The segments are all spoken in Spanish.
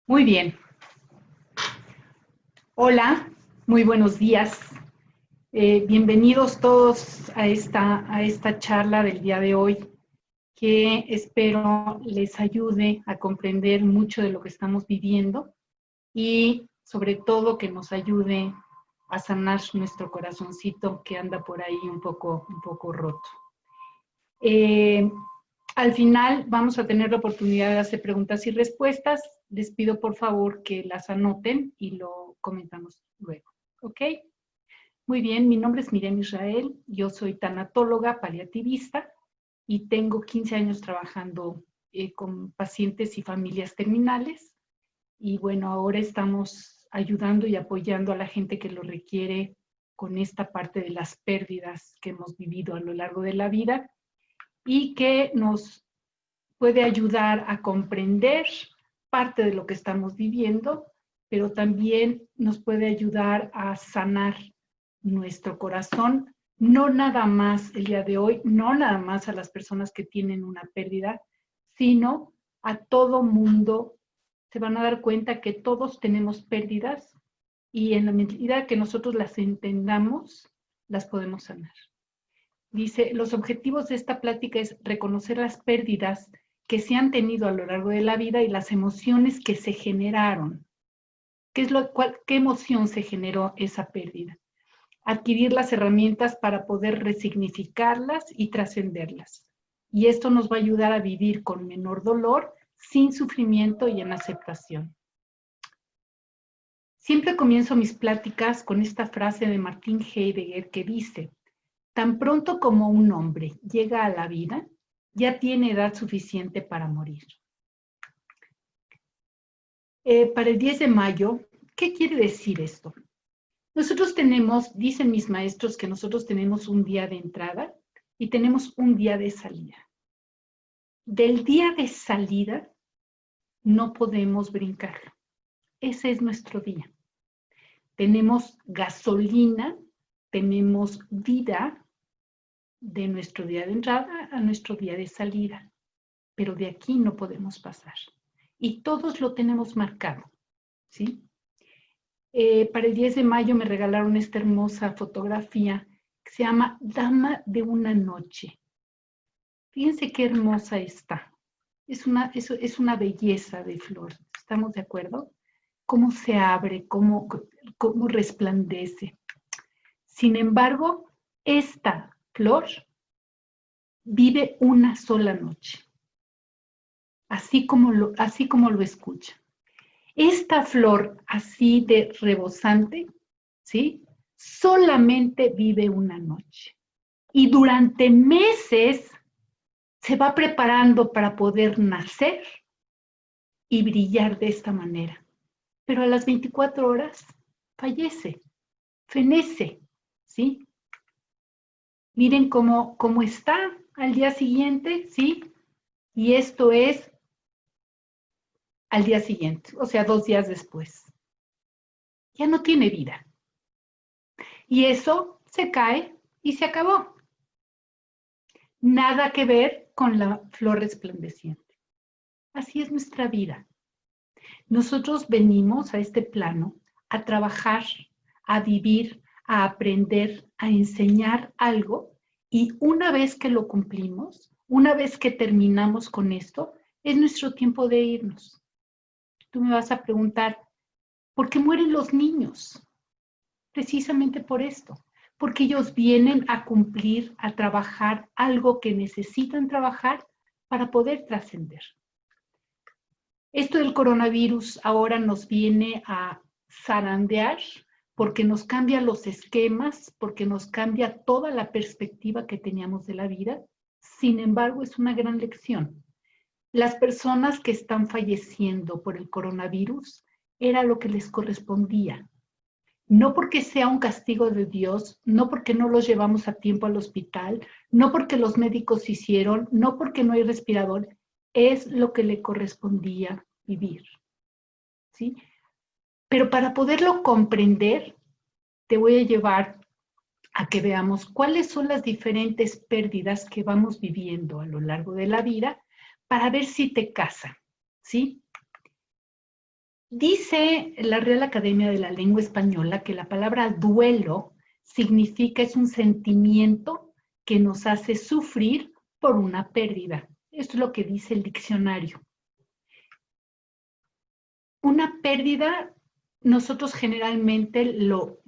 Muy bien. Hola, muy buenos días. Bienvenidos todos a esta charla del día de hoy, que espero les ayude a comprender mucho de lo que estamos viviendo y sobre todo que nos ayude a sanar nuestro corazoncito que anda por ahí un poco roto. Eh, Al final vamos a tener la oportunidad de hacer preguntas y respuestas. Les pido por favor que las anoten y lo comentamos luego. ¿Ok? Muy bien, mi nombre es Miriam Israel, yo soy tanatóloga paliativista y tengo 15 años trabajando con pacientes y familias terminales. Y bueno, ahora estamos ayudando y apoyando a la gente que lo requiere con esta parte de las pérdidas que hemos vivido a lo largo de la vida y que nos puede ayudar a comprender parte de lo que estamos viviendo, pero también nos puede ayudar a sanar nuestro corazón, no nada más el día de hoy, no nada más a las personas que tienen una pérdida, sino a todo mundo. Se van a dar cuenta que todos tenemos pérdidas y en la medida que nosotros las entendamos, las podemos sanar. Dice, los objetivos de esta plática es reconocer las pérdidas que se han tenido a lo largo de la vida y las emociones que se generaron. ¿Qué emoción se generó esa pérdida? Adquirir las herramientas para poder resignificarlas y trascenderlas. Y esto nos va a ayudar a vivir con menor dolor, sin sufrimiento y en aceptación. Siempre comienzo mis pláticas con esta frase de Martin Heidegger que dice: tan pronto como un hombre llega a la vida, ya tiene edad suficiente para morir. Para el 10 de mayo, ¿qué quiere decir esto? Nosotros tenemos, dicen mis maestros, que nosotros tenemos un día de entrada y tenemos un día de salida. Del día de salida no podemos brincarlo. Ese es nuestro día. Tenemos gasolina, tenemos vida de nuestro día de entrada a nuestro día de salida. Pero de aquí no podemos pasar. Y todos lo tenemos marcado, ¿sí? Para el 10 de mayo me regalaron esta hermosa fotografía que se llama Dama de una noche. Fíjense qué hermosa está. Es una belleza de flor. ¿Estamos de acuerdo? Cómo se abre, cómo resplandece. Sin embargo, esta flor vive una sola noche. Así como lo escucha. Esta flor así de rebosante, ¿sí? Solamente vive una noche. Y durante meses se va preparando para poder nacer y brillar de esta manera. Pero a las 24 horas fallece, fenece, ¿sí? Miren cómo está al día siguiente, ¿sí? Y esto es al día siguiente, o sea, 2 días después. Ya no tiene vida. Y eso se cae y se acabó. Nada que ver con la flor resplandeciente. Así es nuestra vida. Nosotros venimos a este plano a trabajar, a vivir, a aprender, a enseñar algo, y una vez que lo cumplimos, una vez que terminamos con esto, es nuestro tiempo de irnos. Tú me vas a preguntar, ¿por qué mueren los niños? Precisamente por esto, porque ellos vienen a cumplir, a trabajar algo que necesitan trabajar para poder trascender. Esto del coronavirus ahora nos viene a zarandear porque nos cambia los esquemas, porque nos cambia toda la perspectiva que teníamos de la vida. Sin embargo, es una gran lección. Las personas que están falleciendo por el coronavirus era lo que les correspondía. No porque sea un castigo de Dios, no porque no los llevamos a tiempo al hospital, no porque los médicos hicieron, no porque no hay respirador, es lo que le correspondía vivir, ¿sí? Pero para poderlo comprender, te voy a llevar a que veamos cuáles son las diferentes pérdidas que vamos viviendo a lo largo de la vida para ver si te casa, ¿sí? Dice la Real Academia de la Lengua Española que la palabra duelo significa, es un sentimiento que nos hace sufrir por una pérdida. Esto es lo que dice el diccionario. Una pérdida, nosotros generalmente lo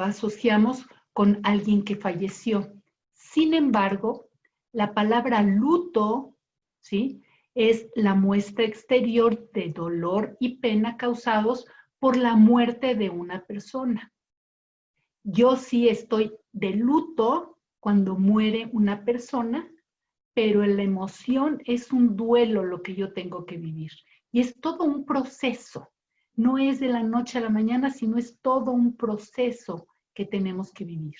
asociamos con alguien que falleció. Sin embargo, la palabra luto, ¿sí?, es la muestra exterior de dolor y pena causados por la muerte de una persona. Yo sí estoy de luto cuando muere una persona, pero la emoción es un duelo lo que yo tengo que vivir. Y es todo un proceso. No es de la noche a la mañana, sino es todo un proceso que tenemos que vivir.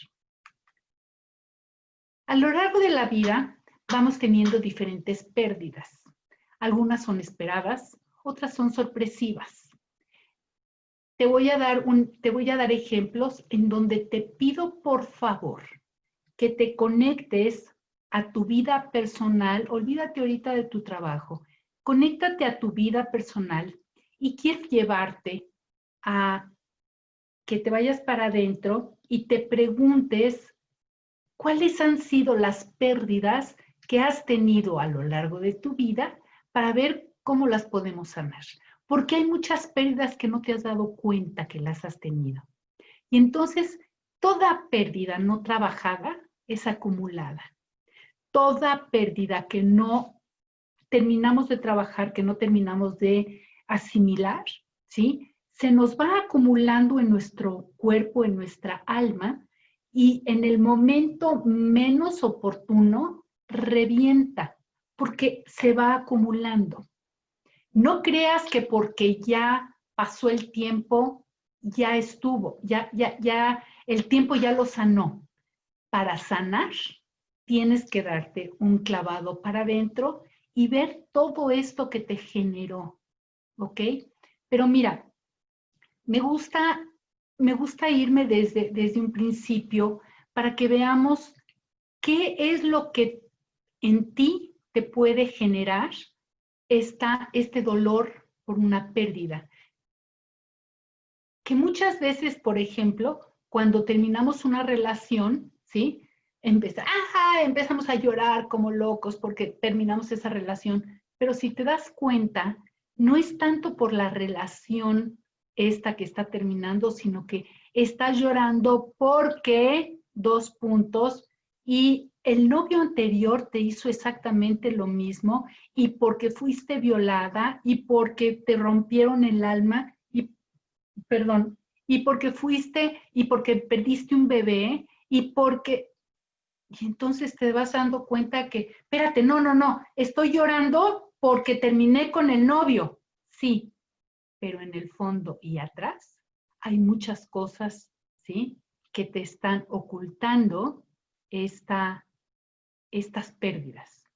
A lo largo de la vida vamos teniendo diferentes pérdidas. Algunas son esperadas, otras son sorpresivas. Te voy a dar ejemplos en donde te pido por favor que te conectes a tu vida personal. Olvídate ahorita de tu trabajo. Conéctate a tu vida personal y quiero llevarte a que te vayas para adentro y te preguntes cuáles han sido las pérdidas que has tenido a lo largo de tu vida para ver cómo las podemos sanar. Porque hay muchas pérdidas que no te has dado cuenta que las has tenido. Y entonces, toda pérdida no trabajada es acumulada. Toda pérdida que no terminamos de trabajar, que no terminamos de asimilar, ¿sí?, se nos va acumulando en nuestro cuerpo, en nuestra alma, y en el momento menos oportuno revienta, porque se va acumulando. No creas que porque ya pasó el tiempo, ya estuvo, ya el tiempo ya lo sanó. Para sanar, tienes que darte un clavado para adentro y ver todo esto que te generó, ¿ok? Pero mira, me gusta irme desde un principio para que veamos qué es lo que en ti te puede generar este dolor por una pérdida. Que muchas veces, por ejemplo, cuando terminamos una relación, ¿sí?, empezamos a llorar como locos porque terminamos esa relación, pero si te das cuenta, no es tanto por la relación esta que está terminando, sino que estás llorando porque, y el novio anterior te hizo exactamente lo mismo, y porque fuiste violada, y porque te rompieron el alma, y porque perdiste un bebé, y entonces te vas dando cuenta que, espérate, no, estoy llorando porque terminé con el novio. Sí, pero en el fondo y atrás hay muchas cosas, ¿sí?, que te están ocultando estas pérdidas.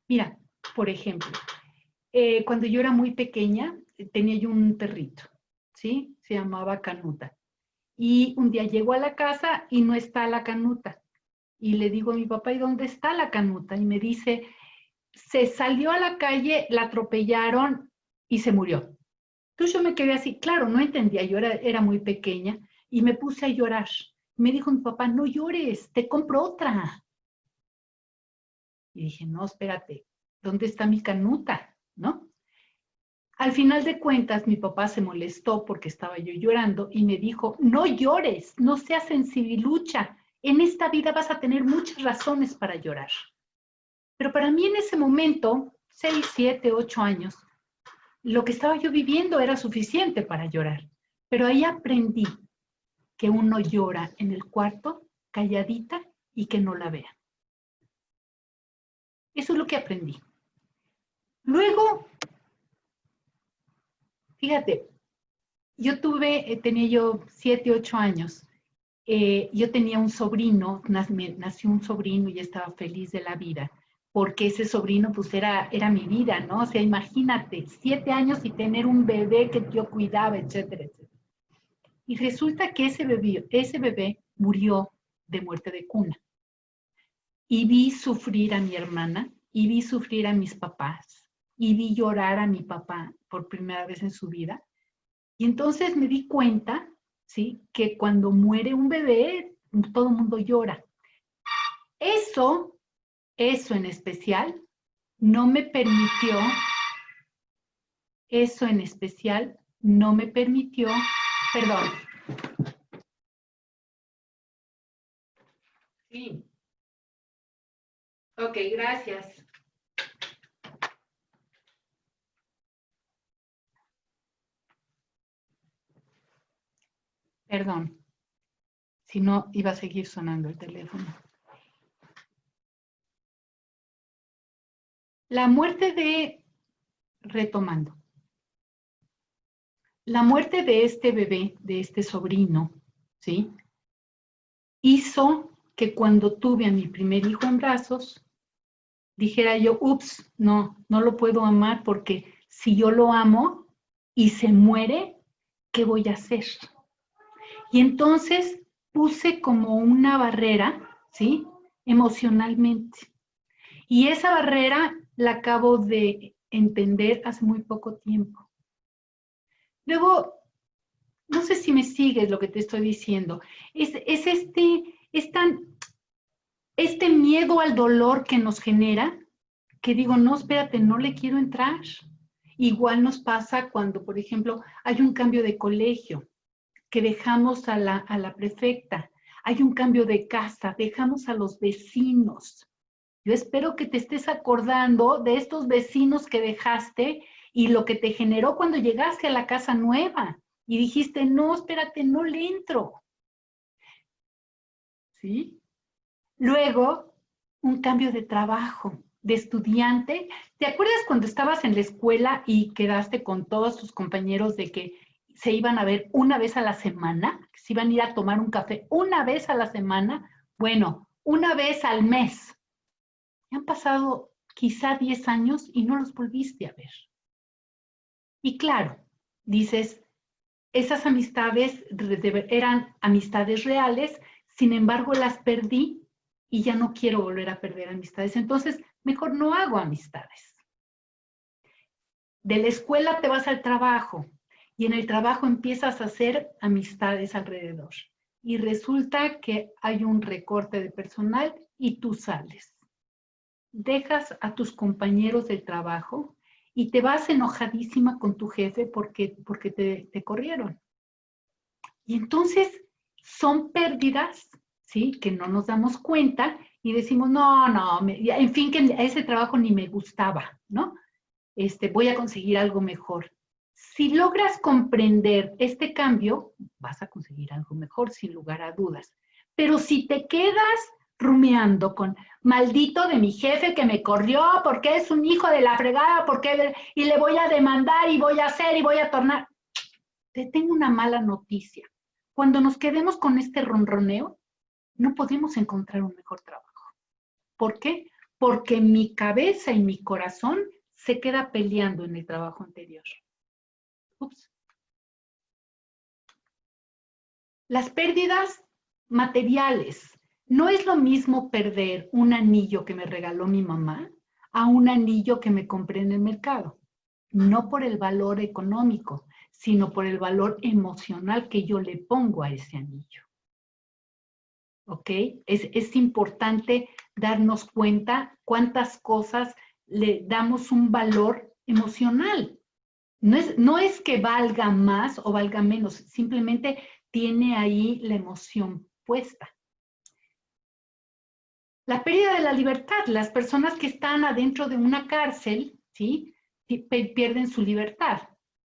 Mira, por ejemplo, cuando yo era muy pequeña, tenía yo un perrito, ¿sí? Se llamaba Canuta. Y un día llego a la casa y no está la Canuta. Y le digo a mi papá, ¿y dónde está la Canuta? Y me dice, se salió a la calle, la atropellaron y se murió. Entonces yo me quedé así, claro, no entendía, yo era muy pequeña y me puse a llorar. Me dijo mi papá, no llores, te compro otra. Y dije, no, espérate, ¿dónde está mi Canuta? ¿No? Al final de cuentas, mi papá se molestó porque estaba yo llorando y me dijo, no llores, no seas sensibilucha. En esta vida vas a tener muchas razones para llorar. Pero para mí en ese momento, 6, 7, 8 años, lo que estaba yo viviendo era suficiente para llorar. Pero ahí aprendí que uno llora en el cuarto, calladita, y que no la vea. Eso es lo que aprendí. Luego, fíjate, tenía yo 7, 8 años. Yo tenía un sobrino, nació un sobrino y estaba feliz de la vida, porque ese sobrino pues era mi vida, ¿no? O sea, imagínate, 7 años y tener un bebé que yo cuidaba, etcétera, etcétera. Y resulta que ese bebé murió de muerte de cuna. Y vi sufrir a mi hermana, y vi sufrir a mis papás, y vi llorar a mi papá por primera vez en su vida. Y entonces me di cuenta, ¿sí?, que cuando muere un bebé, todo el mundo llora. Eso en especial, no me permitió, perdón. Sí. Ok, gracias. Perdón, si no iba a seguir sonando el teléfono. La muerte retomando, la muerte de este bebé, de este sobrino, ¿sí?, hizo que cuando tuve a mi primer hijo en brazos, dijera yo, ups, no lo puedo amar porque si yo lo amo y se muere, ¿qué voy a hacer? Y entonces puse como una barrera, ¿sí?, emocionalmente. Y esa barrera la acabo de entender hace muy poco tiempo. Luego, no sé si me sigues lo que te estoy diciendo. Es este miedo al dolor que nos genera, que digo, no, espérate, no le quiero entrar. Igual nos pasa cuando, por ejemplo, hay un cambio de colegio, que dejamos a la prefecta, hay un cambio de casa, dejamos a los vecinos. Yo espero que te estés acordando de estos vecinos que dejaste y lo que te generó cuando llegaste a la casa nueva y dijiste, no, espérate, no le entro. ¿Sí? Luego, un cambio de trabajo, de estudiante. ¿Te acuerdas cuando estabas en la escuela y quedaste con todos tus compañeros de que se iban a ver una vez a la semana? Que se iban a ir a tomar un café una vez a la semana. Bueno, una vez al mes. Han pasado quizá 10 años y no los volviste a ver. Y claro, dices, esas amistades eran amistades reales, sin embargo las perdí y ya no quiero volver a perder amistades. Entonces, mejor no hago amistades. De la escuela te vas al trabajo y en el trabajo empiezas a hacer amistades alrededor. Y resulta que hay un recorte de personal y tú sales. Dejas a tus compañeros del trabajo y te vas enojadísima con tu jefe porque te corrieron. Y entonces son pérdidas, ¿sí?, que no nos damos cuenta y decimos, en fin, que ese trabajo ni me gustaba, ¿no? Voy a conseguir algo mejor. Si logras comprender este cambio, vas a conseguir algo mejor, sin lugar a dudas. Pero si te quedas rumiando con maldito de mi jefe que me corrió porque es un hijo de la fregada, y le voy a demandar y voy a hacer y voy a tornar. Te tengo una mala noticia. Cuando nos quedemos con este ronroneo, no podemos encontrar un mejor trabajo. ¿Por qué? Porque mi cabeza y mi corazón se queda peleando en el trabajo anterior. Ups. Las pérdidas materiales. No es lo mismo perder un anillo que me regaló mi mamá a un anillo que me compré en el mercado. No por el valor económico, sino por el valor emocional que yo le pongo a ese anillo. ¿Ok? Es importante darnos cuenta cuántas cosas le damos un valor emocional. No es que valga más o valga menos, simplemente tiene ahí la emoción puesta. La pérdida de la libertad. Las personas que están adentro de una cárcel, ¿sí?, pierden su libertad,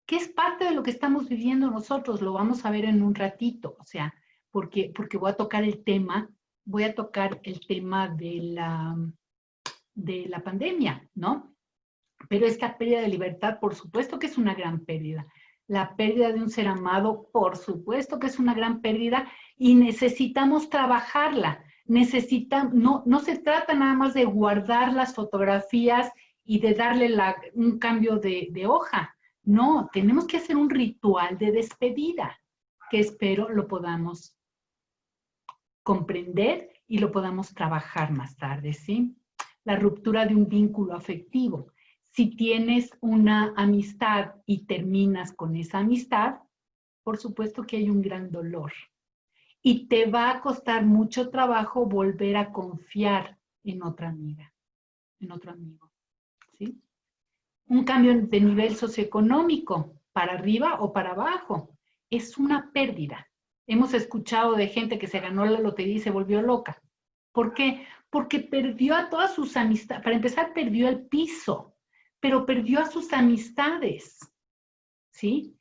que es parte de lo que estamos viviendo nosotros. Lo vamos a ver en un ratito, o sea, porque voy a tocar el tema de la pandemia, ¿no? Pero esta pérdida de libertad, por supuesto que es una gran pérdida. La pérdida de un ser amado, por supuesto que es una gran pérdida y necesitamos trabajarla. No se trata nada más de guardar las fotografías y de darle un cambio de hoja. No, tenemos que hacer un ritual de despedida que espero lo podamos comprender y lo podamos trabajar más tarde, ¿sí? La ruptura de un vínculo afectivo. Si tienes una amistad y terminas con esa amistad, por supuesto que hay un gran dolor. Y te va a costar mucho trabajo volver a confiar en otra amiga, en otro amigo, ¿sí? Un cambio de nivel socioeconómico, para arriba o para abajo, es una pérdida. Hemos escuchado de gente que se ganó la lotería y se volvió loca. ¿Por qué? Porque perdió a todas sus amistades. Para empezar, perdió el piso, pero perdió a sus amistades, ¿sí?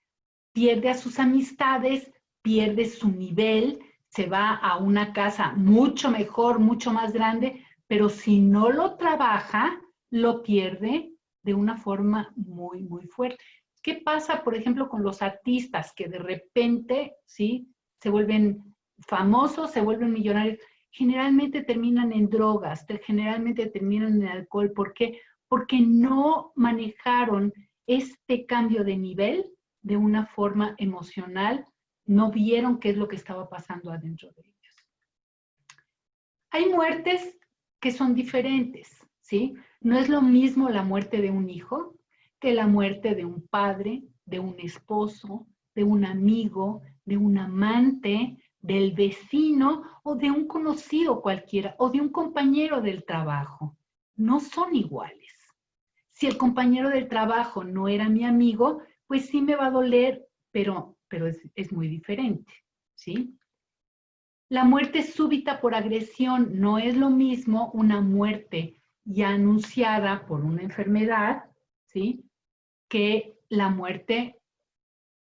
Pierde a sus amistades, pierde su nivel, se va a una casa mucho mejor, mucho más grande, pero si no lo trabaja, lo pierde de una forma muy, muy fuerte. ¿Qué pasa, por ejemplo, con los artistas que de repente, ¿sí? Se vuelven famosos, se vuelven millonarios? Generalmente terminan en drogas, generalmente terminan en alcohol. ¿Por qué? Porque no manejaron este cambio de nivel de una forma emocional, no vieron qué es lo que estaba pasando adentro de ellos. Hay muertes que son diferentes, ¿sí? No es lo mismo la muerte de un hijo que la muerte de un padre, de un esposo, de un amigo, de un amante, del vecino o de un conocido cualquiera o de un compañero del trabajo. No son iguales. Si el compañero del trabajo no era mi amigo, pues sí me va a doler, pero es muy diferente, ¿sí? La muerte súbita por agresión no es lo mismo una muerte ya anunciada por una enfermedad, ¿sí? Que la muerte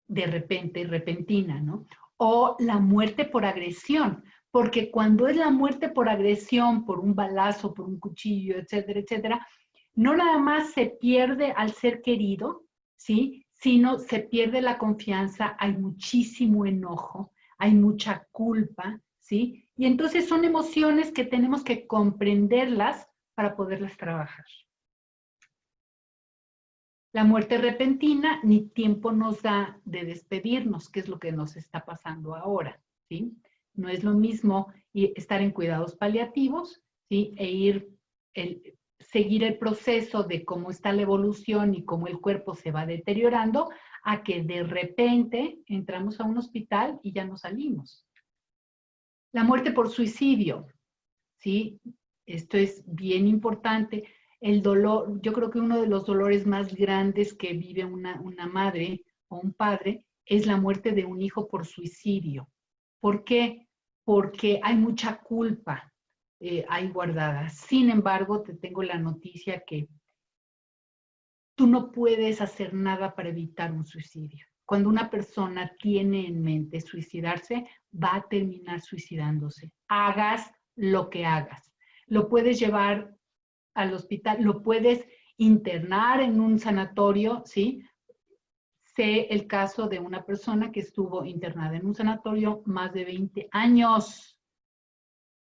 de repente, repentina, ¿no? O la muerte por agresión, porque cuando es la muerte por agresión, por un balazo, por un cuchillo, etcétera, etcétera, no nada más se pierde al ser querido, ¿sí? Sino se pierde la confianza, hay muchísimo enojo, hay mucha culpa, ¿sí? Y entonces son emociones que tenemos que comprenderlas para poderlas trabajar. La muerte repentina ni tiempo nos da de despedirnos, que es lo que nos está pasando ahora, ¿sí? No es lo mismo estar en cuidados paliativos, ¿sí? Seguir el proceso de cómo está la evolución y cómo el cuerpo se va deteriorando, a que de repente entramos a un hospital y ya no salimos. La muerte por suicidio, ¿sí? Esto es bien importante. El dolor, yo creo que uno de los dolores más grandes que vive una madre o un padre es la muerte de un hijo por suicidio. ¿Por qué? Porque hay mucha culpa ahí guardada. Sin embargo, te tengo la noticia que tú no puedes hacer nada para evitar un suicidio. Cuando una persona tiene en mente suicidarse, va a terminar suicidándose. Hagas lo que hagas. Lo puedes llevar al hospital, lo puedes internar en un sanatorio, ¿sí? Sé el caso de una persona que estuvo internada en un sanatorio más de 20 años.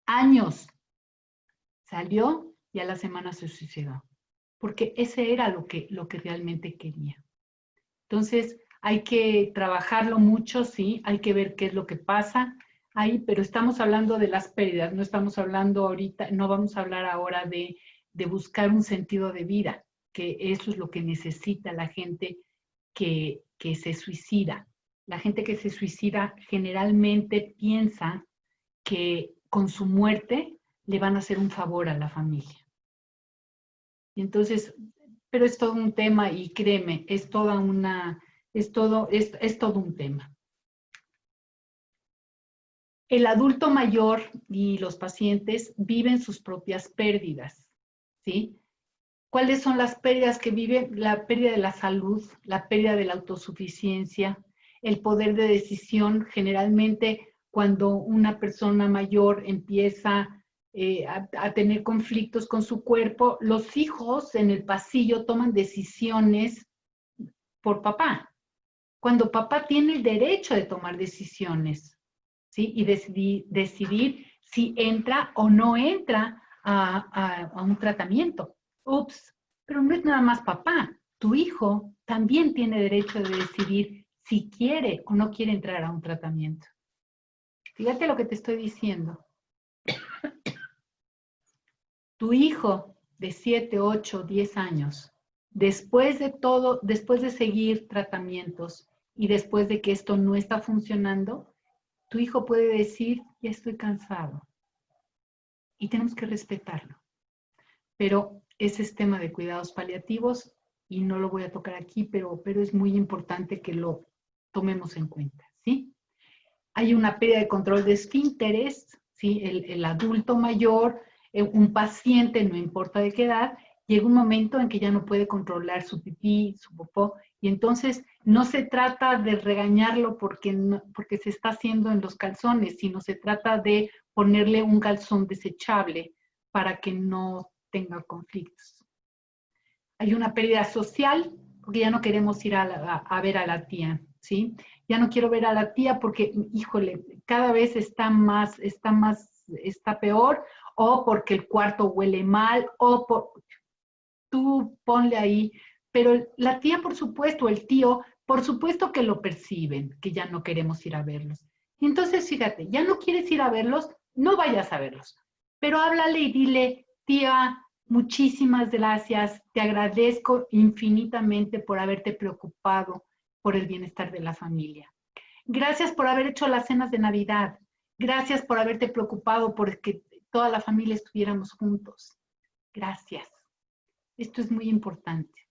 Años. Salió y a la semana se suicidó. Porque ese era lo que realmente quería. Entonces, hay que trabajarlo mucho, sí, hay que ver qué es lo que pasa ahí, pero estamos hablando de las pérdidas, no estamos hablando ahorita, no vamos a hablar ahora de buscar un sentido de vida, que eso es lo que necesita la gente que se suicida. La gente que se suicida generalmente piensa que con su muerte le van a hacer un favor a la familia. Y entonces, pero es todo un tema y créeme, es todo un tema. El adulto mayor y los pacientes viven sus propias pérdidas, ¿sí? ¿Cuáles son las pérdidas que viven? La pérdida de la salud, la pérdida de la autosuficiencia, el poder de decisión. Generalmente, cuando una persona mayor empieza a tener conflictos con su cuerpo, los hijos en el pasillo toman decisiones por papá, cuando papá tiene el derecho de tomar decisiones, ¿sí? Y decidir si entra o no entra a un tratamiento. Ups, pero no es nada más papá. Tu hijo también tiene derecho de decidir si quiere o no quiere entrar a un tratamiento. Fíjate lo que te estoy diciendo. Tu hijo de 7, 8, 10 años Después de todo, después de seguir tratamientos y después de que esto no está funcionando, tu hijo puede decir, ya estoy cansado. Y tenemos que respetarlo. Pero ese es tema de cuidados paliativos y no lo voy a tocar aquí, pero es muy importante que lo tomemos en cuenta, ¿sí? Hay una pérdida de control de esfínteres, ¿sí? El adulto mayor, un paciente, no importa de qué edad, llega un momento en que ya no puede controlar su pipí, su popó, y entonces no se trata de regañarlo porque se está haciendo en los calzones, sino se trata de ponerle un calzón desechable para que no tenga conflictos. Hay una pérdida social, porque ya no queremos ir a ver a la tía, ¿sí? Ya no quiero ver a la tía porque, híjole, cada vez está peor, o porque el cuarto huele mal, tú ponle ahí, pero la tía, por supuesto, el tío, por supuesto que lo perciben, que ya no queremos ir a verlos. Y entonces, fíjate, ya no quieres ir a verlos, no vayas a verlos, pero háblale y dile, tía, muchísimas gracias, te agradezco infinitamente por haberte preocupado por el bienestar de la familia. Gracias por haber hecho las cenas de Navidad. Gracias por haberte preocupado por que toda la familia estuviéramos juntos. Gracias. Esto es muy importante.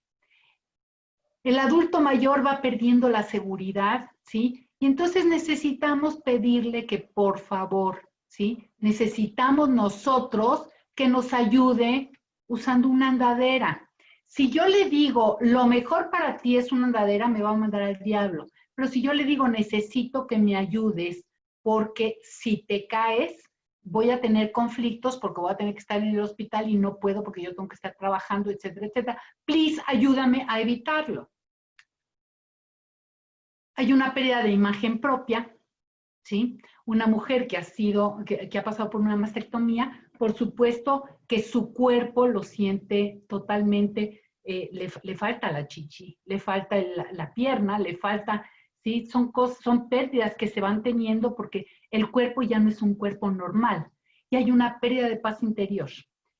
El adulto mayor va perdiendo la seguridad, ¿sí? Y entonces necesitamos pedirle que por favor, ¿sí? Necesitamos nosotros que nos ayude usando una andadera. Si yo le digo, lo mejor para ti es una andadera, me va a mandar al diablo. Pero si yo le digo, necesito que me ayudes, porque si te caes, voy a tener conflictos porque voy a tener que estar en el hospital y no puedo porque yo tengo que estar trabajando, etcétera, etcétera. Please, ayúdame a evitarlo. Hay una pérdida de imagen propia, ¿sí? Una mujer que ha pasado por una mastectomía, por supuesto que su cuerpo lo siente totalmente, le falta la chichi, le falta la pierna, le falta, ¿sí? Son pérdidas que se van teniendo porque el cuerpo ya no es un cuerpo normal y hay una pérdida de paz interior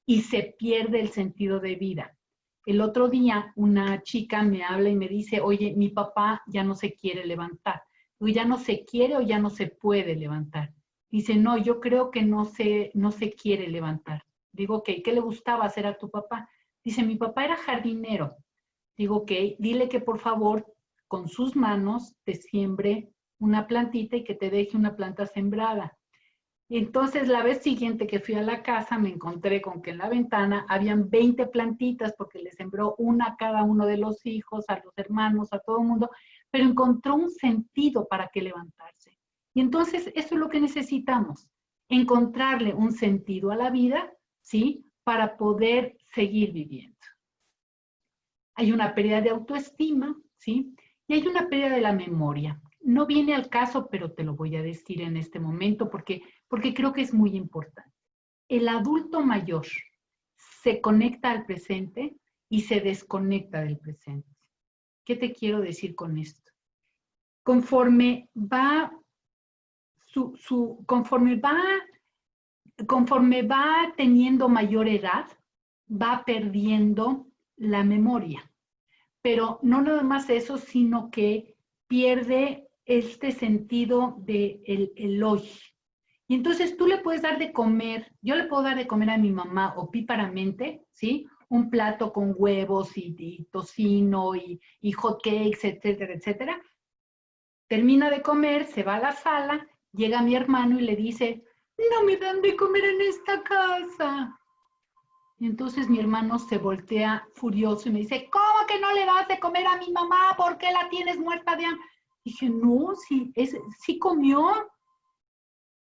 y se pierde el sentido de vida. El otro día una chica me habla y me dice, oye, mi papá ya no se quiere levantar. O ya no se quiere o ya no se puede levantar. Dice, no, yo creo que no se quiere levantar. Digo, ok, ¿qué le gustaba hacer a tu papá? Dice, mi papá era jardinero. Digo, ok, dile que por favor con sus manos te siembre una plantita y que te deje una planta sembrada. Y entonces la vez siguiente que fui a la casa me encontré con que en la ventana habían 20 plantitas porque le sembró una a cada uno de los hijos, a los hermanos, a todo el mundo, pero encontró un sentido para que levantarse. Y entonces eso es lo que necesitamos, encontrarle un sentido a la vida, ¿sí? Para poder seguir viviendo. Hay una pérdida de autoestima, ¿sí? Y hay una pérdida de la memoria. No viene al caso, pero te lo voy a decir en este momento porque creo que es muy importante. El adulto mayor se conecta al presente y se desconecta del presente. ¿Qué te quiero decir con esto? Conforme va teniendo mayor edad, va perdiendo la memoria. Pero no nada más eso, sino que pierde este sentido de el hoy. Y entonces tú le puedes dar de comer, yo le puedo dar de comer a mi mamá opíparamente, ¿sí? Un plato con huevos y tocino y hot cakes, etcétera, etcétera. Termina de comer, se va a la sala, llega mi hermano y le dice, no me dan de comer en esta casa. Y entonces mi hermano se voltea furioso y me dice, ¿cómo que no le das de comer a mi mamá? ¿Por qué la tienes muerta de hambre? Dije, no, sí comió,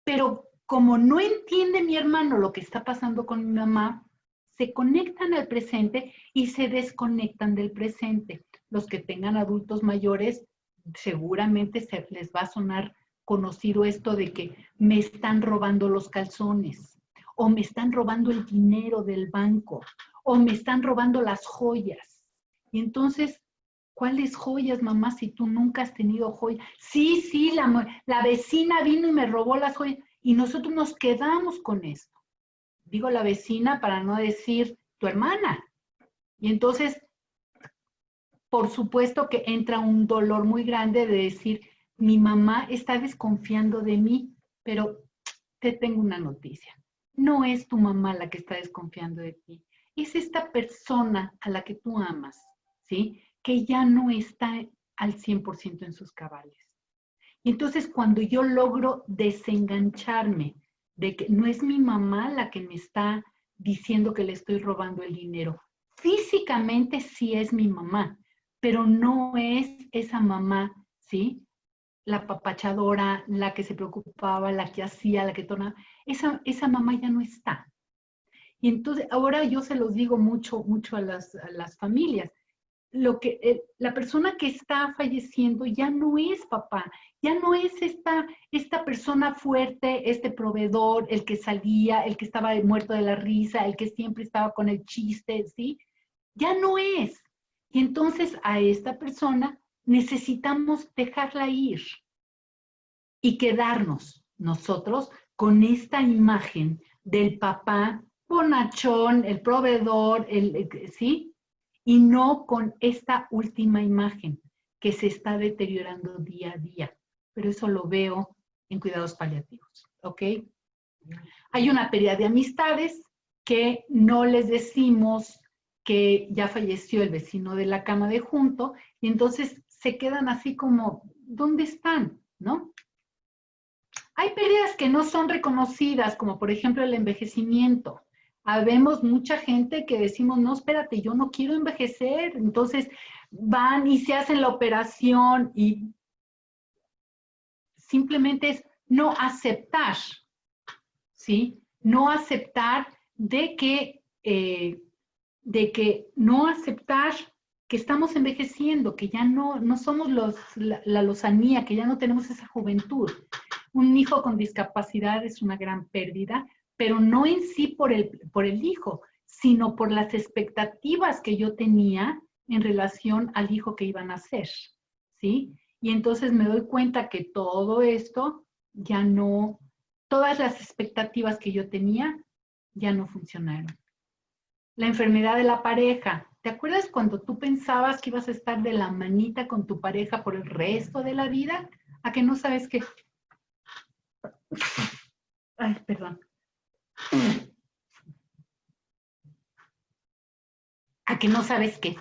pero como no entiende mi hermano lo que está pasando con mi mamá, se conectan al presente y se desconectan del presente. Los que tengan adultos mayores, seguramente les va a sonar conocido esto de que me están robando los calzones, o me están robando el dinero del banco, o me están robando las joyas. Y entonces, ¿cuáles joyas, mamá, si tú nunca has tenido joyas? Sí, la vecina vino y me robó las joyas. Y nosotros nos quedamos con esto. Digo la vecina para no decir tu hermana. Y entonces por supuesto que entra un dolor muy grande de decir, mi mamá está desconfiando de mí, pero te tengo una noticia. No es tu mamá la que está desconfiando de ti, es esta persona a la que tú amas, ¿sí? Que ya no está al 100% en sus cabales. Y entonces cuando yo logro desengancharme de que no es mi mamá la que me está diciendo que le estoy robando el dinero, físicamente sí es mi mamá, pero no es esa mamá, ¿sí? La apapachadora, la que se preocupaba, la que hacía, la que tornaba, esa mamá ya no está. Y entonces ahora yo se los digo mucho a las familias. La persona que está falleciendo ya no es papá, ya no es esta persona fuerte, este proveedor, el que salía, el que estaba muerto de la risa, el que siempre estaba con el chiste, ¿sí? Ya no es. Y entonces a esta persona necesitamos dejarla ir y quedarnos nosotros con esta imagen del papá bonachón, el proveedor, ¿sí? Y no con esta última imagen que se está deteriorando día a día. Pero eso lo veo en cuidados paliativos, ¿ok? Hay una pérdida de amistades que no les decimos que ya falleció el vecino de la cama de junto y entonces se quedan así como, ¿dónde están? ¿No? Hay pérdidas que no son reconocidas, como por ejemplo el envejecimiento. Habemos mucha gente que decimos, no, espérate, yo no quiero envejecer. Entonces van y se hacen la operación y simplemente es no aceptar, ¿sí? No aceptar de que no aceptar que estamos envejeciendo, que ya no somos la lozanía, que ya no tenemos esa juventud. Un hijo con discapacidad es una gran pérdida, pero no en sí por el hijo, sino por las expectativas que yo tenía en relación al hijo que iban a nacer, ¿sí? Y entonces me doy cuenta que todo esto ya no, todas las expectativas que yo tenía ya no funcionaron. La enfermedad de la pareja. ¿Te acuerdas cuando tú pensabas que ibas a estar de la manita con tu pareja por el resto de la vida? ¿A que no sabes qué? Ay, perdón. ¿A que no sabes qué?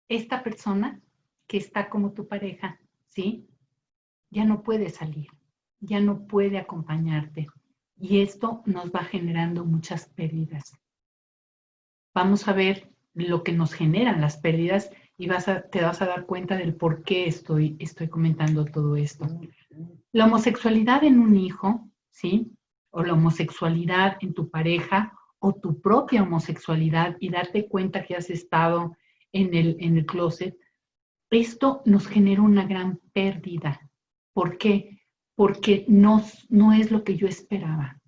Esta persona que está como tu pareja, ¿sí? Ya no puede salir, ya no puede acompañarte. Y esto nos va generando muchas pérdidas. Vamos a ver lo que nos generan las pérdidas y te vas a dar cuenta del por qué estoy comentando todo esto. La homosexualidad en un hijo, ¿sí? O la homosexualidad en tu pareja o tu propia homosexualidad y darte cuenta que has estado en el closet, esto nos genera una gran pérdida. ¿Por qué? Porque no es lo que yo esperaba.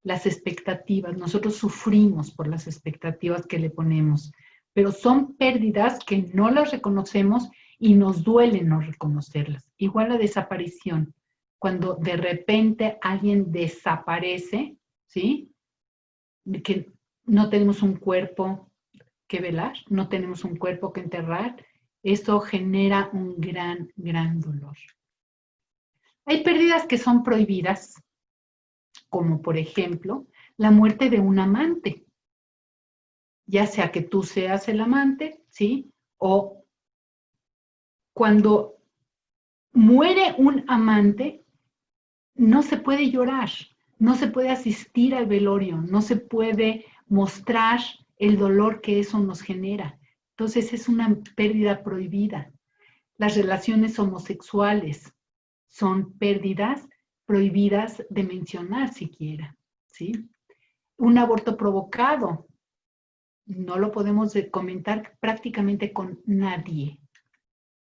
Las expectativas, nosotros sufrimos por las expectativas que le ponemos, pero son pérdidas que no las reconocemos y nos duele no reconocerlas. Igual la desaparición, cuando de repente alguien desaparece, ¿sí? Que no tenemos un cuerpo que velar, no tenemos un cuerpo que enterrar, eso genera un gran dolor. Hay pérdidas que son prohibidas, como por ejemplo la muerte de un amante, ya sea que tú seas el amante, ¿sí? O cuando muere un amante, no se puede llorar, no se puede asistir al velorio, no se puede mostrar el dolor que eso nos genera. Entonces es una pérdida prohibida. Las relaciones homosexuales son pérdidas prohibidas de mencionar siquiera, ¿sí? Un aborto provocado, no lo podemos comentar prácticamente con nadie.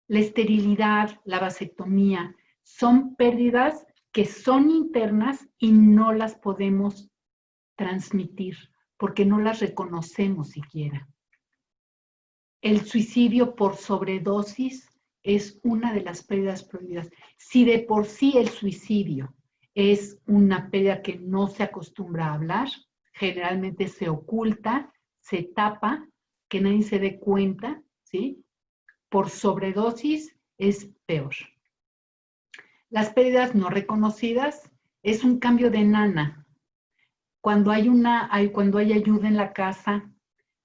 La esterilidad, la vasectomía, son pérdidas que son internas y no las podemos transmitir porque no las reconocemos siquiera. El suicidio por sobredosis es una de las pérdidas prohibidas. Si de por sí el suicidio es una pérdida que no se acostumbra a hablar, generalmente se oculta, se tapa, que nadie se dé cuenta, ¿sí? Por sobredosis es peor. Las pérdidas no reconocidas es un cambio de nana. Cuando hay ayuda en la casa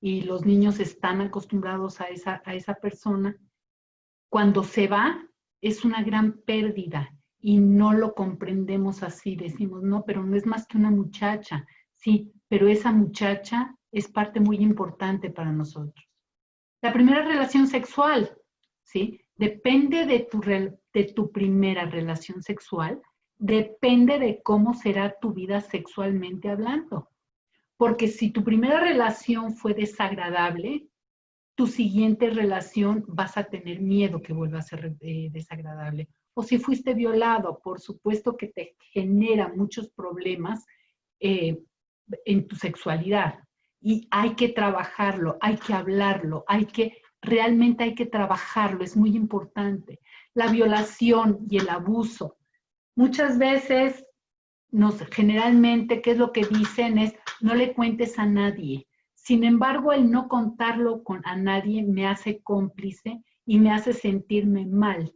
y los niños están acostumbrados a esa persona, cuando se va es una gran pérdida y no lo comprendemos así. Decimos, no, pero no es más que una muchacha. Sí, pero esa muchacha es parte muy importante para nosotros. La primera relación sexual, ¿sí? Depende de tu primera relación sexual, depende de cómo será tu vida sexualmente hablando. Porque si tu primera relación fue desagradable, tu siguiente relación vas a tener miedo que vuelva a ser desagradable. O si fuiste violado, por supuesto que te genera muchos problemas en tu sexualidad. Y hay que trabajarlo, hay que hablarlo, realmente hay que trabajarlo, es muy importante. La violación y el abuso. Muchas veces, generalmente, ¿qué es lo que dicen? Es, no le cuentes a nadie. Sin embargo, el no contarlo a nadie me hace cómplice y me hace sentirme mal.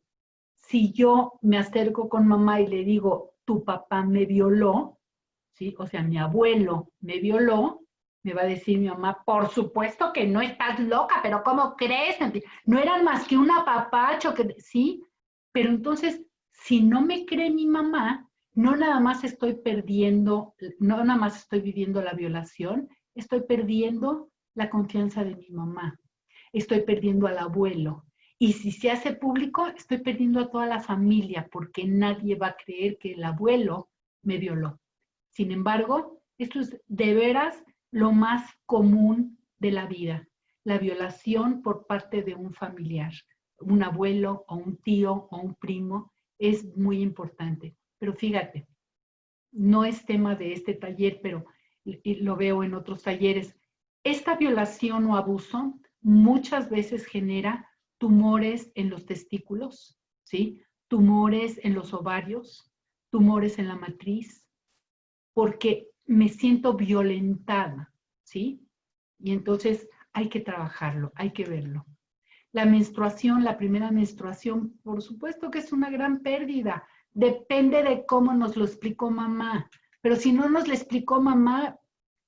Si yo me acerco con mamá y le digo, tu papá me violó, ¿sí? O sea, mi abuelo me violó, me va a decir mi mamá, por supuesto que no, estás loca, pero ¿cómo crees? No eran más que un apapacho, ¿sí? Pero entonces, si no me cree mi mamá, no nada más estoy perdiendo, no nada más estoy viviendo la violación, estoy perdiendo la confianza de mi mamá, estoy perdiendo al abuelo. Y si se hace público, estoy perdiendo a toda la familia, porque nadie va a creer que el abuelo me violó. Sin embargo, esto es de veras lo más común de la vida, la violación por parte de un familiar, un abuelo o un tío o un primo, es muy importante. Pero fíjate, no es tema de este taller, pero lo veo en otros talleres. Esta violación o abuso muchas veces genera tumores en los testículos, ¿sí? Tumores en los ovarios, tumores en la matriz, porque me siento violentada, ¿sí? Y entonces hay que trabajarlo, hay que verlo. La menstruación, la primera menstruación, por supuesto que es una gran pérdida. Depende de cómo nos lo explicó mamá. Pero si no nos lo explicó mamá,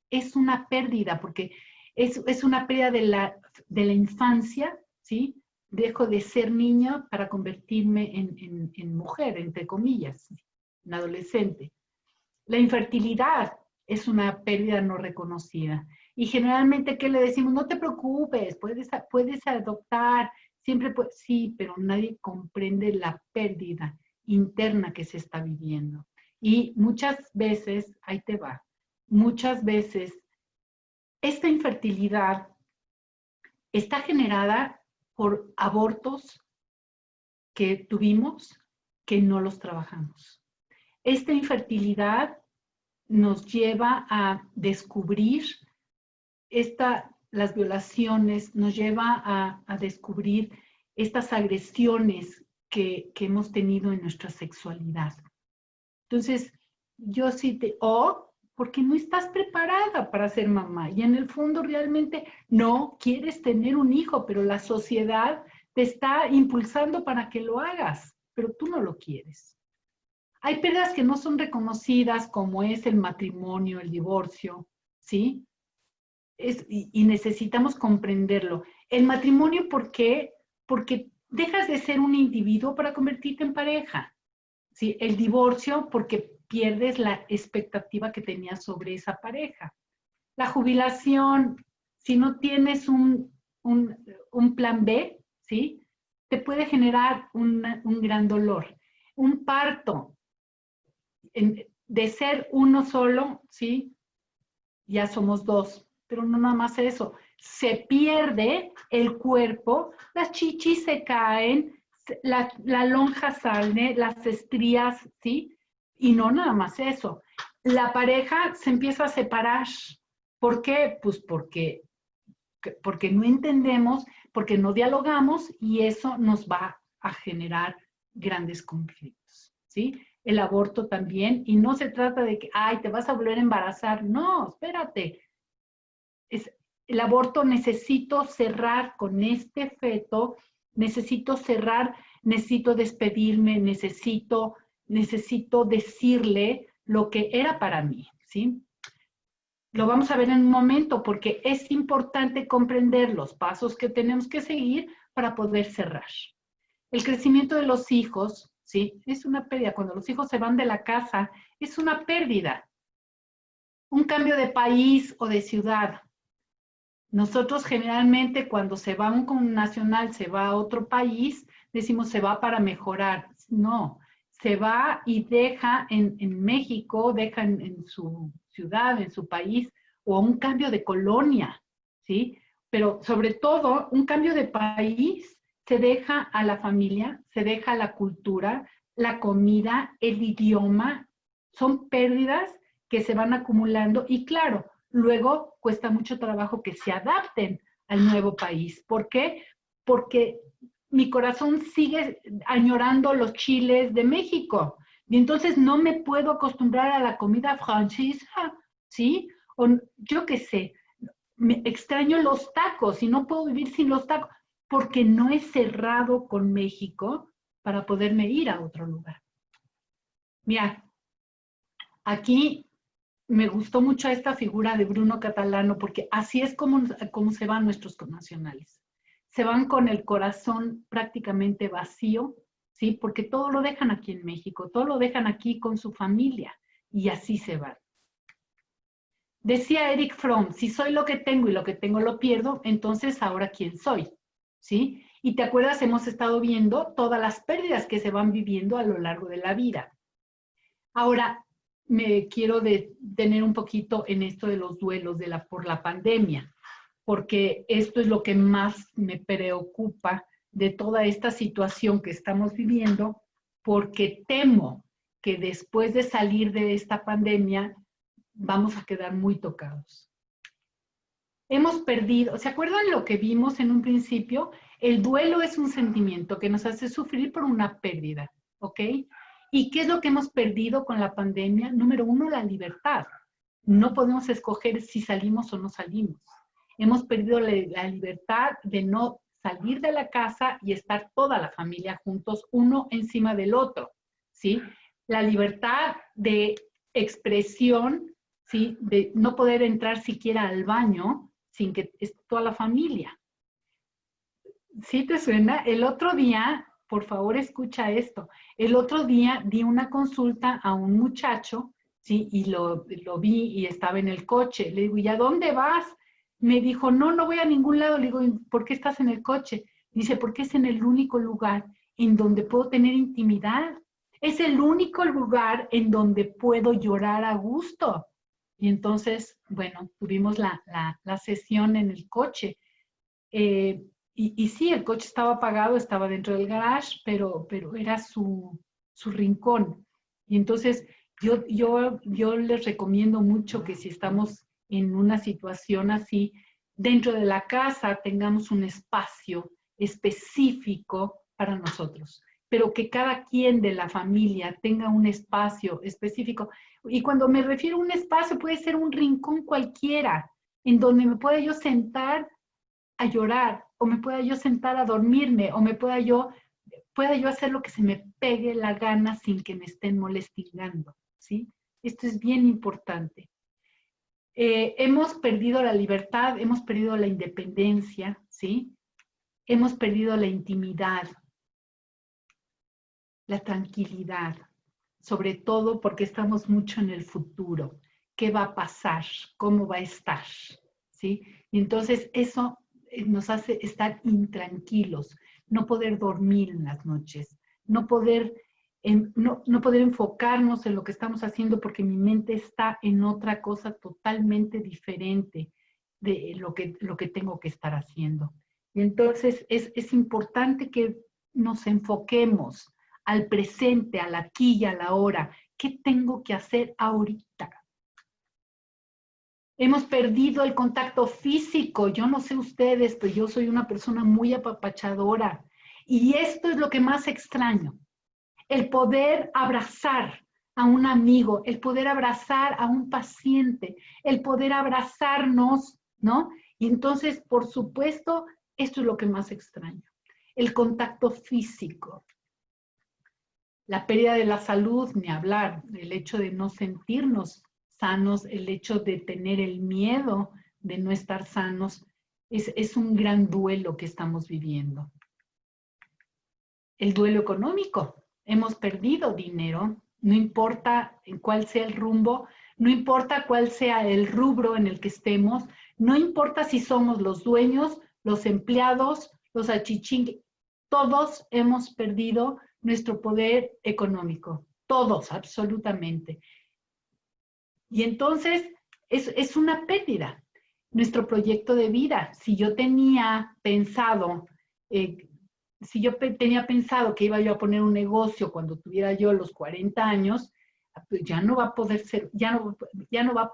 es una pérdida, porque es una pérdida de la infancia, ¿sí? Dejo de ser niña para convertirme en mujer, entre comillas, en adolescente. La infertilidad es una pérdida no reconocida. Y generalmente, ¿qué le decimos? No te preocupes, puedes adoptar, siempre sí, pero nadie comprende la pérdida interna que se está viviendo. Y muchas veces, ahí te va, muchas veces esta infertilidad está generada por abortos que tuvimos que no los trabajamos. Esta infertilidad nos lleva a descubrir las violaciones, nos lleva a descubrir estas agresiones que hemos tenido en nuestra sexualidad. Entonces, yo sí porque no estás preparada para ser mamá y en el fondo realmente no quieres tener un hijo, pero la sociedad te está impulsando para que lo hagas, pero tú no lo quieres. Hay pérdidas que no son reconocidas, como es el matrimonio, el divorcio, ¿sí? Y necesitamos comprenderlo. El matrimonio, ¿por qué? Porque dejas de ser un individuo para convertirte en pareja, ¿sí? El divorcio, porque pierdes la expectativa que tenías sobre esa pareja. La jubilación, si no tienes un plan B, ¿sí? Te puede generar un gran dolor. Un parto, de ser uno solo, ¿sí? Ya somos dos, pero no nada más eso. Se pierde el cuerpo, las chichis se caen, la lonja sale, las estrías, ¿sí? Y no nada más eso. La pareja se empieza a separar. ¿Por qué? Pues porque no entendemos, porque no dialogamos y eso nos va a generar grandes conflictos, ¿sí? el aborto también, y no se trata de que, ay, te vas a volver a embarazar. No, espérate. El aborto, necesito cerrar con este feto, necesito cerrar, necesito despedirme, necesito decirle lo que era para mí, ¿sí? Lo vamos a ver en un momento porque es importante comprender los pasos que tenemos que seguir para poder cerrar. El crecimiento de los hijos, ¿sí? Es una pérdida. Cuando los hijos se van de la casa, es una pérdida. Un cambio de país o de ciudad. Nosotros generalmente cuando se va un connacional, se va a otro país, decimos se va para mejorar. No, se va y deja en México, deja en su ciudad, en su país, o un cambio de colonia, ¿sí? Pero sobre todo, un cambio de país se deja a la familia, se deja la cultura, la comida, el idioma. Son pérdidas que se van acumulando y claro, luego cuesta mucho trabajo que se adapten al nuevo país. ¿Por qué? Porque mi corazón sigue añorando los chiles de México. Y entonces no me puedo acostumbrar a la comida francesa, ¿sí? O yo qué sé, me extraño los tacos y no puedo vivir sin los tacos porque no he cerrado con México para poderme ir a otro lugar. Mira, aquí me gustó mucho esta figura de Bruno Catalano porque así es como se van nuestros connacionales. Se van con el corazón prácticamente vacío, ¿sí? Porque todo lo dejan aquí en México, todo lo dejan aquí con su familia y así se van. Decía Eric Fromm, si soy lo que tengo y lo que tengo lo pierdo, entonces ahora ¿quién soy? ¿Sí? Y te acuerdas, hemos estado viendo todas las pérdidas que se van viviendo a lo largo de la vida. Ahora, me quiero detener un poquito en esto de los duelos por la pandemia, porque esto es lo que más me preocupa de toda esta situación que estamos viviendo, porque temo que después de salir de esta pandemia vamos a quedar muy tocados. Hemos perdido, ¿se acuerdan lo que vimos en un principio? El duelo es un sentimiento que nos hace sufrir por una pérdida, ¿ok? ¿Y qué es lo que hemos perdido con la pandemia? Número uno, la libertad. No podemos escoger si salimos o no salimos. Hemos perdido la libertad de no salir de la casa y estar toda la familia juntos, uno encima del otro, ¿sí? La libertad de expresión, ¿sí? De no poder entrar siquiera al baño sin que esté toda la familia. ¿Sí te suena? El otro día, por favor escucha esto, el otro día di una consulta a un muchacho, ¿sí? Y lo vi y estaba en el coche. Le digo, ¿y a dónde vas? Me dijo, no voy a ningún lado. Le digo, ¿por qué estás en el coche? Dice, porque es en el único lugar en donde puedo tener intimidad. Es el único lugar en donde puedo llorar a gusto. Y entonces, bueno, tuvimos la sesión en el coche. Y sí, el coche estaba apagado, estaba dentro del garage, pero era su rincón. Y entonces yo les recomiendo mucho que si estamos en una situación así, dentro de la casa tengamos un espacio específico para nosotros, pero que cada quien de la familia tenga un espacio específico. Y cuando me refiero a un espacio, puede ser un rincón cualquiera, en donde me pueda yo sentar a llorar, o me pueda yo sentar a dormirme, o me pueda yo hacer lo que se me pegue la gana sin que me estén molestingando, ¿sí? Esto es bien importante. Hemos perdido la libertad, hemos perdido la independencia, ¿sí? Hemos perdido la intimidad, la tranquilidad, sobre todo porque estamos mucho en el futuro. ¿Qué va a pasar? ¿Cómo va a estar? ¿Sí? Y entonces eso nos hace estar intranquilos, no poder dormir en las noches, no poder enfocarnos en lo que estamos haciendo porque mi mente está en otra cosa totalmente diferente de lo que tengo que estar haciendo. Y entonces es importante que nos enfoquemos al presente, al aquí y a la hora. ¿Qué tengo que hacer ahorita? Hemos perdido el contacto físico. Yo no sé ustedes, pero yo soy una persona muy apapachadora. Y esto es lo que más extraño. el poder abrazar a un amigo, el poder abrazar a un paciente, el poder abrazarnos, ¿no? Y entonces, por supuesto, esto es lo que más extraño, el contacto físico. La pérdida de la salud, ni hablar, el hecho de no sentirnos sanos, el hecho de tener el miedo de no estar sanos, es un gran duelo que estamos viviendo. El duelo económico. Hemos perdido dinero, no importa en cuál sea el rumbo, no importa cuál sea el rubro en el que estemos, no importa si somos los dueños, los empleados, los achichingues, todos hemos perdido nuestro poder económico, todos, absolutamente. Y entonces es una pérdida. Nuestro proyecto de vida, si yo tenía pensado tenía pensado que iba yo a poner un negocio cuando tuviera yo los 40 años, pues ya no va a poder ser, ya no va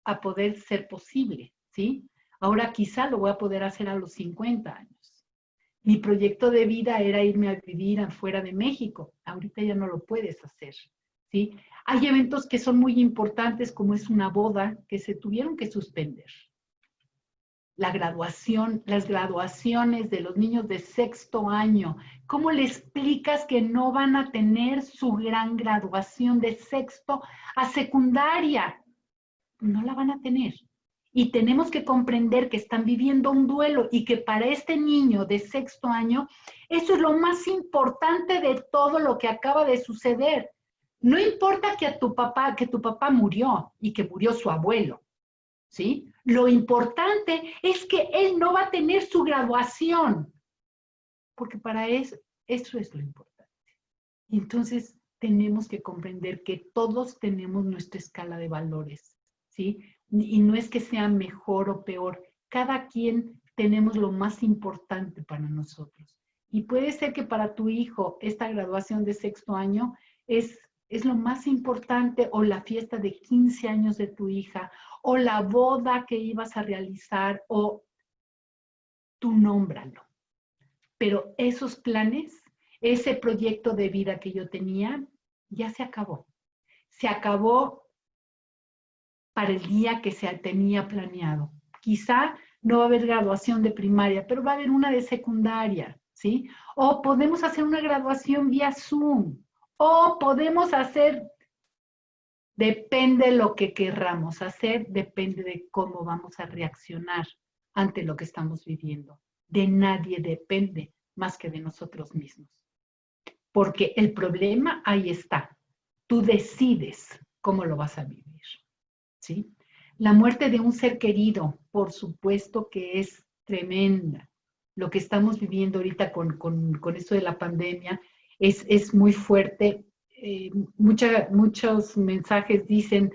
a poder ser posible, ¿sí? Ahora quizá lo voy a poder hacer a los 50 años. Mi proyecto de vida era irme a vivir afuera de México. Ahorita ya no lo puedes hacer, ¿sí? Hay eventos que son muy importantes, como es una boda, que se tuvieron que suspender. La graduación, las graduaciones de los niños de sexto año. ¿Cómo le explicas que no van a tener su gran graduación de sexto a secundaria? No la van a tener. Y tenemos que comprender que están viviendo un duelo y que para este niño de sexto año, eso es lo más importante de todo lo que acaba de suceder. No importa que tu papá murió y que murió su abuelo. ¿Sí? Lo importante es que él no va a tener su graduación, porque para eso es lo importante. Y entonces tenemos que comprender que todos tenemos nuestra escala de valores, ¿sí? Y no es que sea mejor o peor, cada quien tenemos lo más importante para nosotros. Y puede ser que para tu hijo esta graduación de sexto año es lo más importante, o la fiesta de 15 años de tu hija, o la boda que ibas a realizar, o tú nómbralo. Pero esos planes, ese proyecto de vida que yo tenía, ya se acabó. Se acabó para el día que se tenía planeado. Quizá no va a haber graduación de primaria, pero va a haber una de secundaria, ¿sí? O podemos hacer una graduación vía Zoom, o podemos hacer, depende de lo que querramos hacer, depende de cómo vamos a reaccionar ante lo que estamos viviendo. De nadie depende más que de nosotros mismos. Porque el problema ahí está. Tú decides cómo lo vas a vivir, ¿sí? La muerte de un ser querido, por supuesto que es tremenda. Lo que estamos viviendo ahorita con esto de la pandemia es muy fuerte. Muchos mensajes dicen,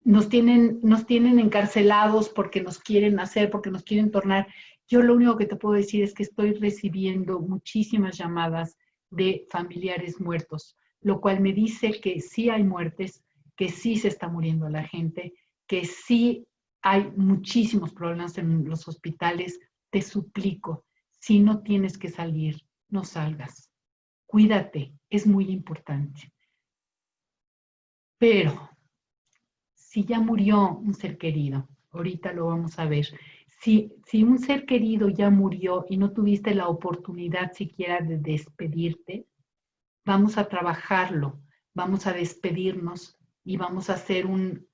nos tienen encarcelados porque nos quieren hacer, porque nos quieren tornar. Yo lo único que te puedo decir es que estoy recibiendo muchísimas llamadas de familiares muertos, lo cual me dice que sí hay muertes, que sí se está muriendo la gente, que sí hay muchísimos problemas en los hospitales. Te suplico, si no tienes que salir, no salgas. Cuídate, es muy importante. Pero si ya murió un ser querido, ahorita lo vamos a ver, si un ser querido ya murió y no tuviste la oportunidad siquiera de despedirte, vamos a trabajarlo, vamos a despedirnos y vamos a hacer un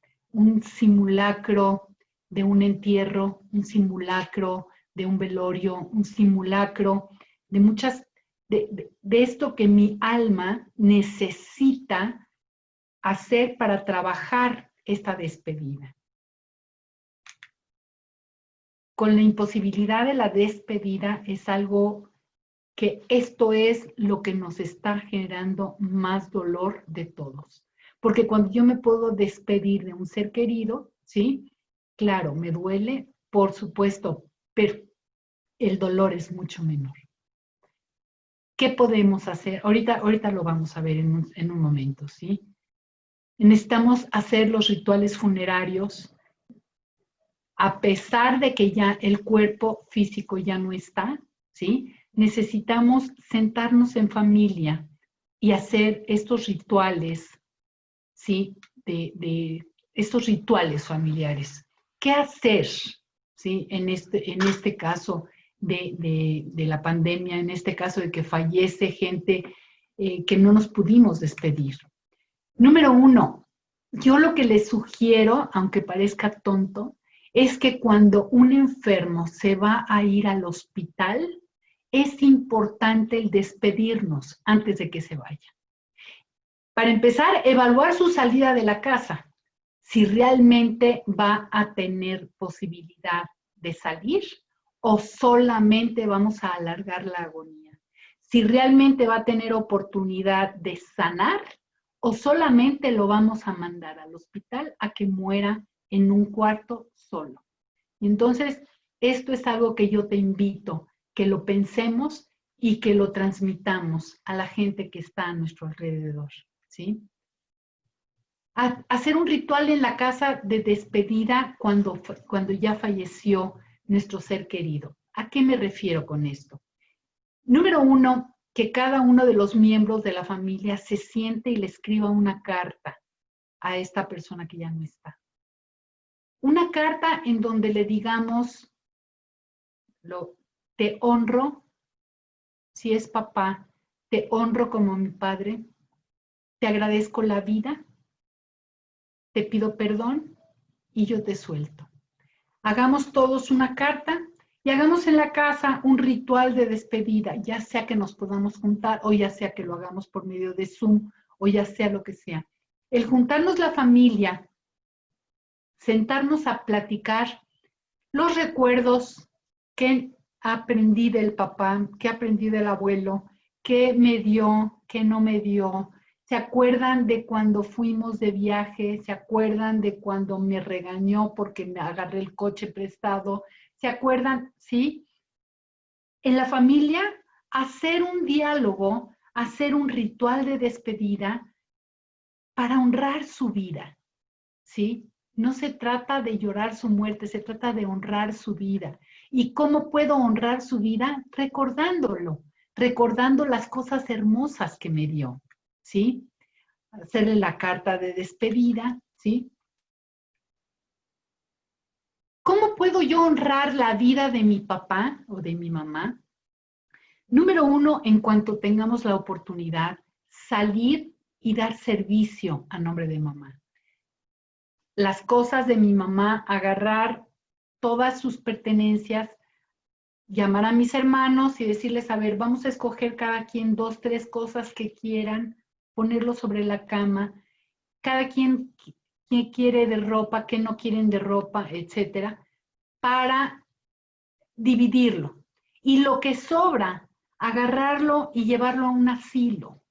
simulacro de un entierro, un simulacro de un velorio, un simulacro de muchas, de esto que mi alma necesita hacer para trabajar esta despedida. Con la imposibilidad de la despedida es algo que esto es lo que nos está generando más dolor de todos. Porque cuando yo me puedo despedir de un ser querido, ¿sí? Claro, me duele, por supuesto, pero el dolor es mucho menor. ¿Qué podemos hacer? Ahorita lo vamos a ver en un momento, ¿sí? Necesitamos hacer los rituales funerarios, a pesar de que ya el cuerpo físico ya no está, ¿sí? Necesitamos sentarnos en familia, y hacer estos rituales, ¿sí? De estos rituales familiares. ¿Qué hacer, ¿sí? En este caso de la pandemia, en este caso de que fallece gente que no nos pudimos despedir? Número 1, yo lo que les sugiero, aunque parezca tonto, es que cuando un enfermo se va a ir al hospital, es importante el despedirnos antes de que se vaya. Para empezar, evaluar su salida de la casa, si realmente va a tener posibilidad de salir o solamente vamos a alargar la agonía. Si realmente va a tener oportunidad de sanar o solamente lo vamos a mandar al hospital a que muera en un cuarto solo. Entonces, esto es algo que yo te invito, que lo pensemos y que lo transmitamos a la gente que está a nuestro alrededor, ¿sí? Hacer un ritual en la casa de despedida cuando ya falleció nuestro ser querido. ¿A qué me refiero con esto? Número 1, que cada uno de los miembros de la familia se siente y le escriba una carta a esta persona que ya no está. Una carta en donde le digamos, te honro, si es papá, te honro como mi padre, te agradezco la vida, te pido perdón y yo te suelto. Hagamos todos una carta y hagamos en la casa un ritual de despedida, ya sea que nos podamos juntar o ya sea que lo hagamos por medio de Zoom o ya sea lo que sea. El juntarnos la familia, sentarnos a platicar los recuerdos que aprendí del papá, que aprendí del abuelo, qué me dio, qué no me dio. ¿Se acuerdan de cuando fuimos de viaje? ¿Se acuerdan de cuando me regañó porque me agarré el coche prestado? ¿Se acuerdan? ¿Sí? En la familia, hacer un diálogo, hacer un ritual de despedida para honrar su vida, ¿sí? No se trata de llorar su muerte, se trata de honrar su vida. ¿Y cómo puedo honrar su vida? Recordándolo, recordando las cosas hermosas que me dio, ¿sí? Hacerle la carta de despedida, ¿sí? ¿Cómo puedo yo honrar la vida de mi papá o de mi mamá? Número 1, en cuanto tengamos la oportunidad, salir y dar servicio a nombre de mamá. Las cosas de mi mamá, agarrar todas sus pertenencias, llamar a mis hermanos y decirles, a ver, vamos a escoger cada quien 2, 3 cosas que quieran, ponerlo sobre la cama, cada quien qué quiere de ropa, qué no quieren de ropa, etcétera, para dividirlo. Y lo que sobra, agarrarlo y llevarlo a un asilo,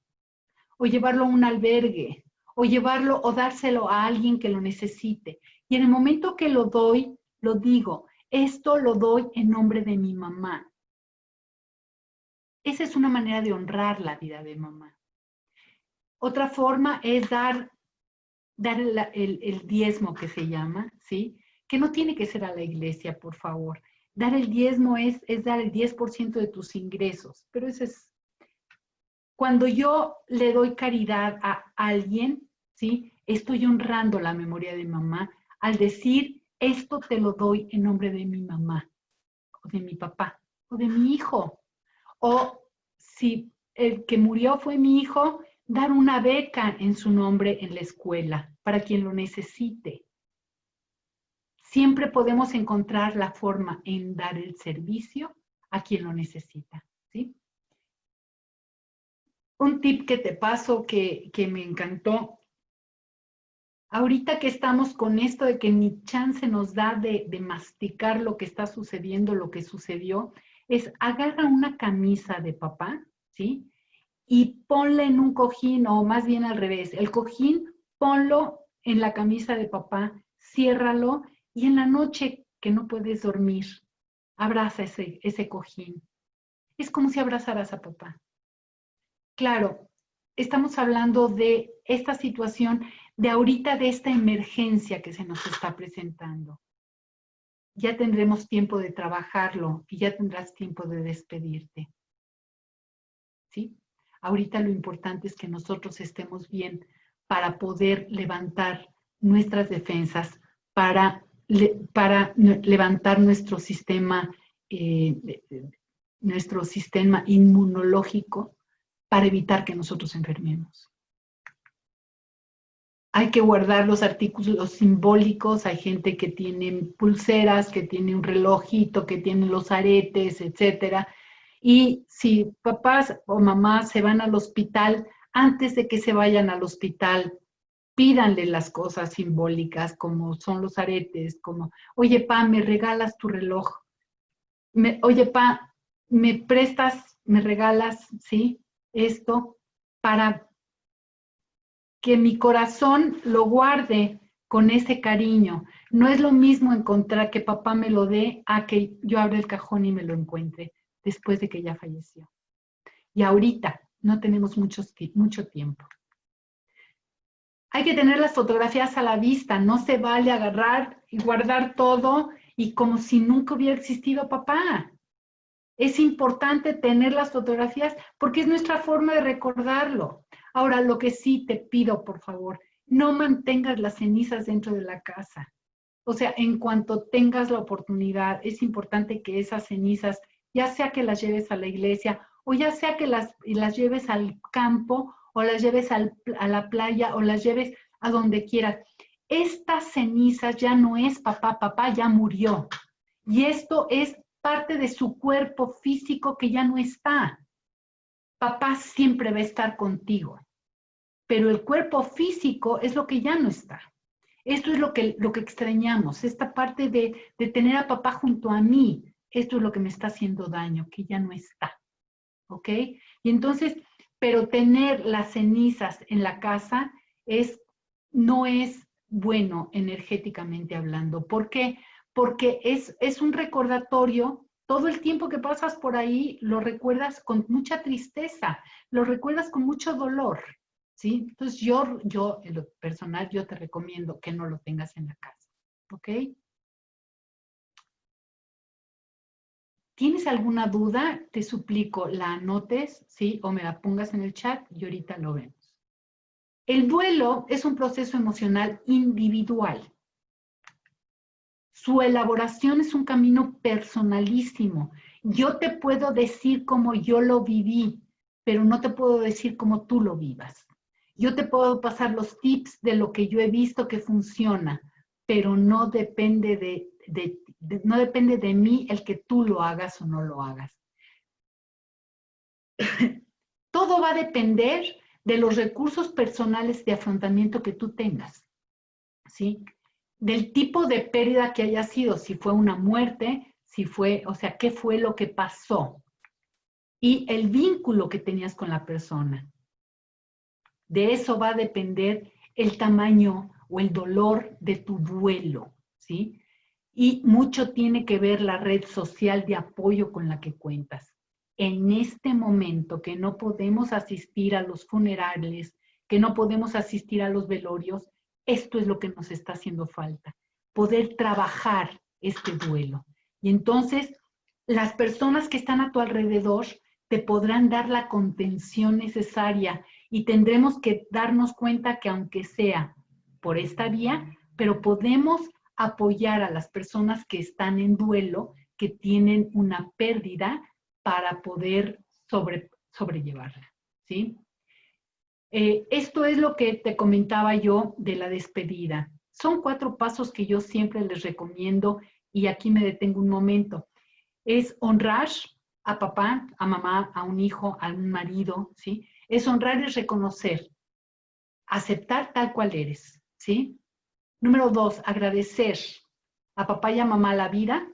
o llevarlo a un albergue, o llevarlo o dárselo a alguien que lo necesite. Y en el momento que lo doy, lo digo, esto lo doy en nombre de mi mamá. Esa es una manera de honrar la vida de mamá. Otra forma es dar el diezmo que se llama, ¿sí? Que no tiene que ser a la iglesia, por favor. Dar el diezmo es dar el 10% de tus ingresos, pero eso es, cuando yo le doy caridad a alguien, ¿sí? Estoy honrando la memoria de mamá al decir, esto te lo doy en nombre de mi mamá, o de mi papá, o de mi hijo. O si el que murió fue mi hijo, dar una beca en su nombre en la escuela para quien lo necesite. Siempre podemos encontrar la forma en dar el servicio a quien lo necesita, ¿sí? Un tip que te paso que me encantó. Ahorita que estamos con esto de que ni chance nos da de masticar lo que está sucediendo, lo que sucedió, es agarra una camisa de papá, ¿sí? Y ponla en un cojín, o más bien al revés, el cojín ponlo en la camisa de papá, ciérralo y en la noche que no puedes dormir, abraza ese cojín. Es como si abrazaras a papá. Claro, estamos hablando de esta situación, de ahorita, de esta emergencia que se nos está presentando. Ya tendremos tiempo de trabajarlo y ya tendrás tiempo de despedirte. ¿Sí? Ahorita lo importante es que nosotros estemos bien para poder levantar nuestras defensas, para levantar nuestro sistema inmunológico para evitar que nosotros enfermemos. Hay que guardar los artículos simbólicos, hay gente que tiene pulseras, que tiene un relojito, que tiene los aretes, etcétera. Y si papás o mamás se van al hospital, antes de que se vayan al hospital, pídanle las cosas simbólicas, como son los aretes, como, oye, pa, ¿me regalas tu reloj? Oye, pa, ¿me prestas, me regalas, sí, esto? Para que mi corazón lo guarde con ese cariño. No es lo mismo encontrar que papá me lo dé a que yo abra el cajón y me lo encuentre después de que ya falleció. Y ahorita no tenemos mucho tiempo. Hay que tener las fotografías a la vista, no se vale agarrar y guardar todo y como si nunca hubiera existido papá. Es importante tener las fotografías porque es nuestra forma de recordarlo. Ahora, lo que sí te pido, por favor, no mantengas las cenizas dentro de la casa. O sea, en cuanto tengas la oportunidad, es importante que esas cenizas, ya sea que las lleves a la iglesia o ya sea que las lleves al campo o las lleves a la playa o las lleves a donde quieras. Estas cenizas ya no es papá, papá ya murió. Y esto es parte de su cuerpo físico que ya no está. Papá siempre va a estar contigo, pero el cuerpo físico es lo que ya no está. Esto es lo que extrañamos, esta parte de tener a papá junto a mí. Esto es lo que me está haciendo daño, que ya no está. ¿Ok? Y entonces, pero tener las cenizas en la casa no es bueno energéticamente hablando. ¿Por qué? Porque es un recordatorio. Todo el tiempo que pasas por ahí lo recuerdas con mucha tristeza, lo recuerdas con mucho dolor. ¿Sí? Entonces yo, en lo personal, yo te recomiendo que no lo tengas en la casa, ¿ok? ¿Tienes alguna duda? Te suplico la anotes, ¿sí? O me la pongas en el chat y ahorita lo vemos. El duelo es un proceso emocional individual. Su elaboración es un camino personalísimo. Yo te puedo decir cómo yo lo viví, pero no te puedo decir cómo tú lo vivas. Yo te puedo pasar los tips de lo que yo he visto que funciona, pero no depende no depende de mí el que tú lo hagas o no lo hagas. Todo va a depender de los recursos personales de afrontamiento que tú tengas, ¿sí? Del tipo de pérdida que haya sido, si fue una muerte, si fue, o sea, qué fue lo que pasó y el vínculo que tenías con la persona. De eso va a depender el tamaño o el dolor de tu duelo, ¿sí? Y mucho tiene que ver la red social de apoyo con la que cuentas. En este momento que no podemos asistir a los funerales, que no podemos asistir a los velorios, esto es lo que nos está haciendo falta, poder trabajar este duelo. Y entonces, las personas que están a tu alrededor te podrán dar la contención necesaria y tendremos que darnos cuenta que aunque sea por esta vía, pero podemos apoyar a las personas que están en duelo, que tienen una pérdida para poder sobrellevarla, ¿sí? Esto es lo que te comentaba yo de la despedida. Son 4 pasos que yo siempre les recomiendo y aquí me detengo un momento. Es honrar a papá, a mamá, a un hijo, a un marido, ¿sí? Es honrar y reconocer, aceptar tal cual eres, ¿sí? Número 2, agradecer a papá y a mamá la vida,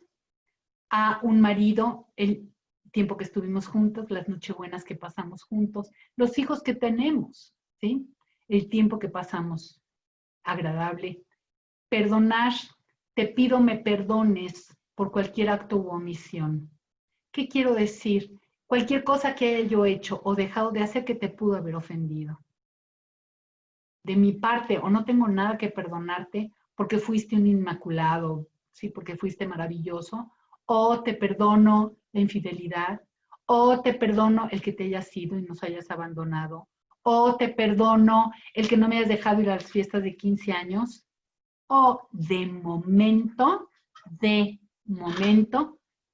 a un marido el tiempo que estuvimos juntos, las nochebuenas que pasamos juntos, los hijos que tenemos, ¿sí? El tiempo que pasamos agradable. Perdonar, te pido me perdones por cualquier acto u omisión. ¿Qué quiero decir? Cualquier cosa que haya yo hecho o dejado de hacer que te pudo haber ofendido. De mi parte, o no tengo nada que perdonarte porque fuiste un inmaculado, ¿sí? Porque fuiste maravilloso, o te perdono la infidelidad, O te perdono el que te hayas ido y nos hayas abandonado. O te perdono el que no me hayas dejado ir a las fiestas de 15 años. O de momento,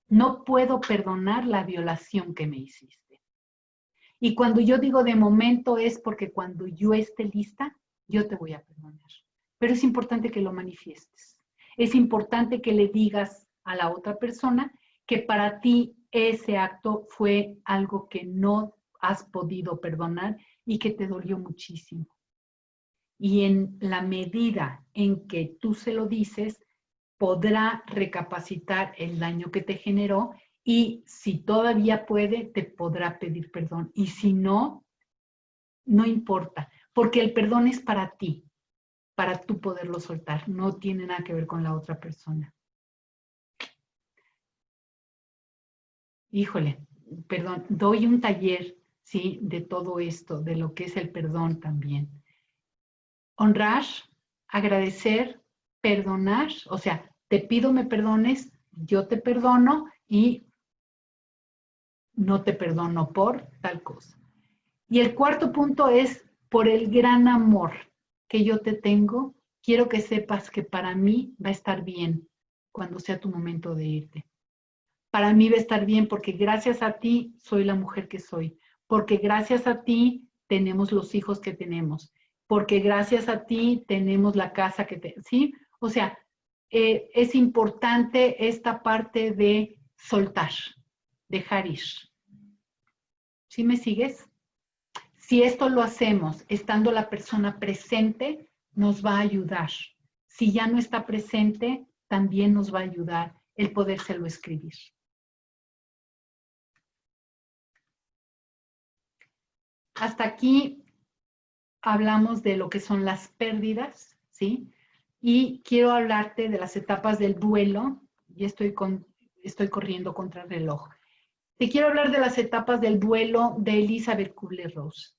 no puedo perdonar la violación que me hiciste. Y cuando yo digo de momento es porque cuando yo esté lista, yo te voy a perdonar. Pero es importante que lo manifiestes. Es importante que le digas a la otra persona que para ti ese acto fue algo que no has podido perdonar y que te dolió muchísimo. Y en la medida en que tú se lo dices, podrá recapacitar el daño que te generó y si todavía puede, te podrá pedir perdón. Y si no, no importa, porque el perdón es para ti, para tú poderlo soltar. No tiene nada que ver con la otra persona. Híjole, perdón, doy un taller, ¿sí? De todo esto, de lo que es el perdón también. Honrar, agradecer, perdonar, o sea, te pido me perdones, yo te perdono y no te perdono por tal cosa. Y el cuarto punto es, por el gran amor que yo te tengo, quiero que sepas que para mí va a estar bien cuando sea tu momento de irte. Para mí va a estar bien porque gracias a ti soy la mujer que soy, porque gracias a ti tenemos los hijos que tenemos, porque gracias a ti tenemos la casa que tenemos, ¿sí? O sea, es importante esta parte de soltar, dejar ir. ¿Sí me sigues? Si esto lo hacemos estando la persona presente, nos va a ayudar. Si ya no está presente, también nos va a ayudar el podérselo escribir. Hasta aquí hablamos de lo que son las pérdidas, ¿sí? Y quiero hablarte de las etapas del duelo, y estoy corriendo contra el reloj. Te quiero hablar de las etapas del duelo de Elizabeth Kubler-Ross.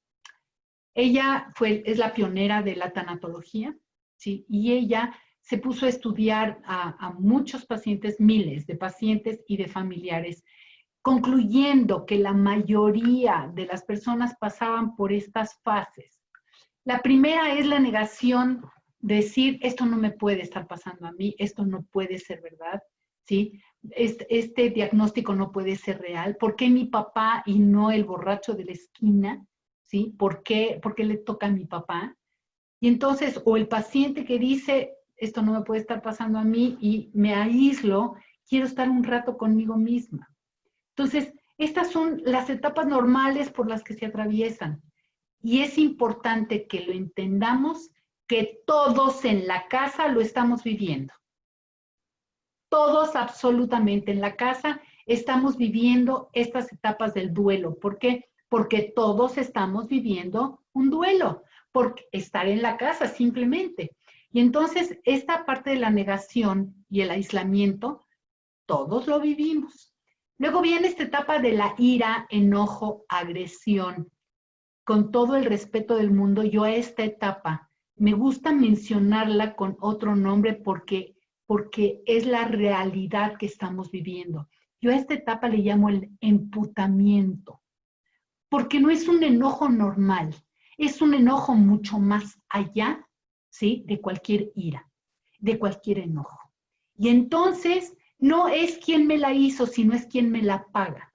Ella es la pionera de la tanatología, ¿sí? Y ella se puso a estudiar a muchos pacientes, miles de pacientes y de familiares, concluyendo que la mayoría de las personas pasaban por estas fases. La primera es la negación, decir, esto no me puede estar pasando a mí, esto no puede ser verdad, ¿sí? Este diagnóstico no puede ser real. ¿Por qué mi papá y no el borracho de la esquina? ¿Sí? ¿Por qué le toca a mi papá? Y entonces, o el paciente que dice, esto no me puede estar pasando a mí y me aíslo, quiero estar un rato conmigo misma. Entonces, estas son las etapas normales por las que se atraviesan. Y es importante que lo entendamos, que todos en la casa lo estamos viviendo. Todos absolutamente en la casa estamos viviendo estas etapas del duelo. ¿Por qué? Porque todos estamos viviendo un duelo, por estar en la casa simplemente. Y entonces esta parte de la negación y el aislamiento, todos lo vivimos. Luego viene esta etapa de la ira, enojo, agresión. Con todo el respeto del mundo, yo a esta etapa me gusta mencionarla con otro nombre porque es la realidad que estamos viviendo. Yo a esta etapa le llamo el emputamiento, porque no es un enojo normal, es un enojo mucho más allá, ¿sí? De cualquier ira, de cualquier enojo. Y entonces no es quien me la hizo, sino es quien me la paga.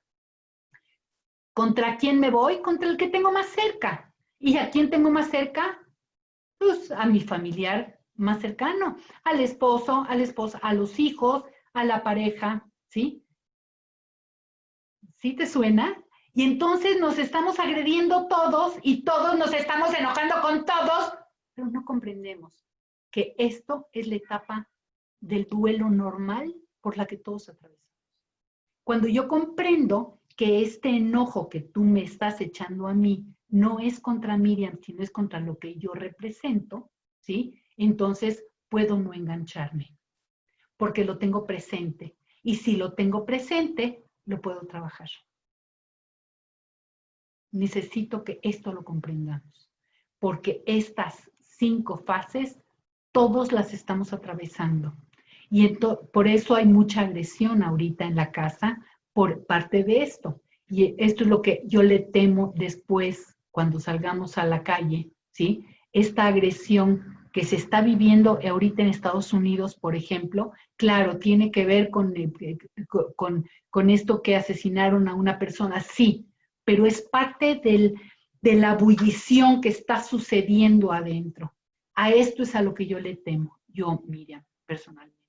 ¿Contra quién me voy? Contra el que tengo más cerca. ¿Y a quién tengo más cerca? Pues a mi familiar más cercano, al esposo, a la esposa, a los hijos, a la pareja, ¿sí? ¿Sí te suena? Y entonces nos estamos agrediendo todos y todos nos estamos enojando con todos, pero no comprendemos que esto es la etapa del duelo normal por la que todos atravesamos. Cuando yo comprendo que este enojo que tú me estás echando a mí no es contra Miriam, sino es contra lo que yo represento, ¿sí? Entonces puedo no engancharme, porque lo tengo presente. Y si lo tengo presente, lo puedo trabajar. Necesito que esto lo comprendamos, porque estas 5 fases, todos las estamos atravesando. Y por eso hay mucha agresión ahorita en la casa por parte de esto. y esto es lo que yo le temo después cuando salgamos a la calle, ¿sí? Esta agresión que se está viviendo ahorita en Estados Unidos, por ejemplo, claro, tiene que ver con esto que asesinaron a una persona, sí, pero es parte de la ebullición que está sucediendo adentro. A esto es a lo que yo le temo, yo, Miriam, personalmente.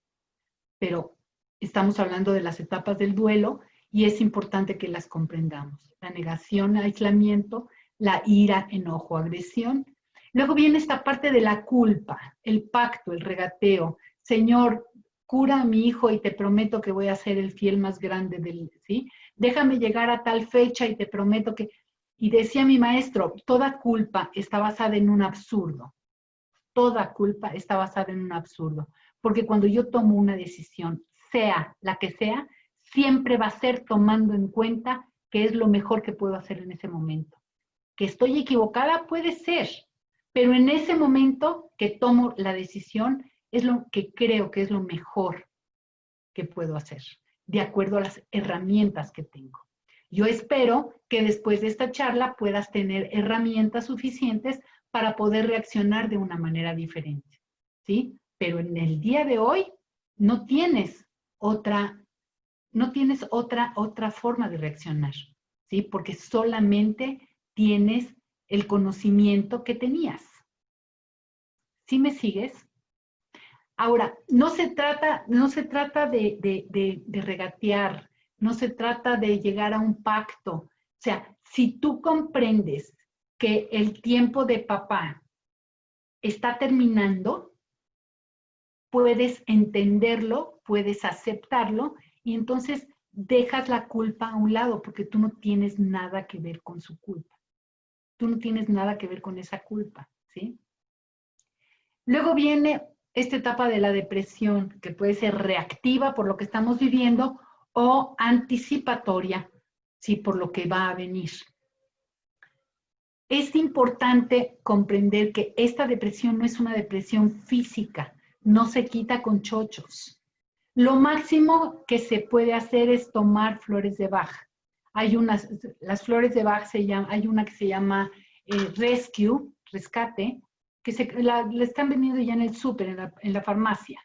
Pero estamos hablando de las etapas del duelo y es importante que las comprendamos. La negación, aislamiento, la ira, enojo, agresión. Luego viene esta parte de la culpa, el pacto, el regateo. Señor, cura a mi hijo y te prometo que voy a ser el fiel más grande del, ¿sí? Déjame llegar a tal fecha y te prometo que... Y decía mi maestro, toda culpa está basada en un absurdo. Toda culpa está basada en un absurdo. Porque cuando yo tomo una decisión, sea la que sea, siempre va a ser tomando en cuenta qué es lo mejor que puedo hacer en ese momento. Que estoy equivocada puede ser, pero en ese momento que tomo la decisión es lo que creo que es lo mejor que puedo hacer, de acuerdo a las herramientas que tengo. Yo espero que después de esta charla puedas tener herramientas suficientes para poder reaccionar de una manera diferente, ¿sí? Pero en el día de hoy no tienes otra forma de reaccionar, ¿sí? Porque solamente tienes el conocimiento que tenías. ¿Sí me sigues? Ahora, no se trata de regatear, no se trata de llegar a un pacto. O sea, si tú comprendes que el tiempo de papá está terminando, puedes entenderlo, puedes aceptarlo y entonces dejas la culpa a un lado porque tú no tienes nada que ver con su culpa. Tú no tienes nada que ver con esa culpa, ¿sí? Luego viene esta etapa de la depresión, que puede ser reactiva por lo que estamos viviendo o anticipatoria, ¿sí? Por lo que va a venir. Es importante comprender que esta depresión no es una depresión física, no se quita con chochos. Lo máximo que se puede hacer es tomar flores de Bach. Las flores de Bach hay una que se llama Rescue, rescate, que la están vendiendo ya en el súper, en la farmacia.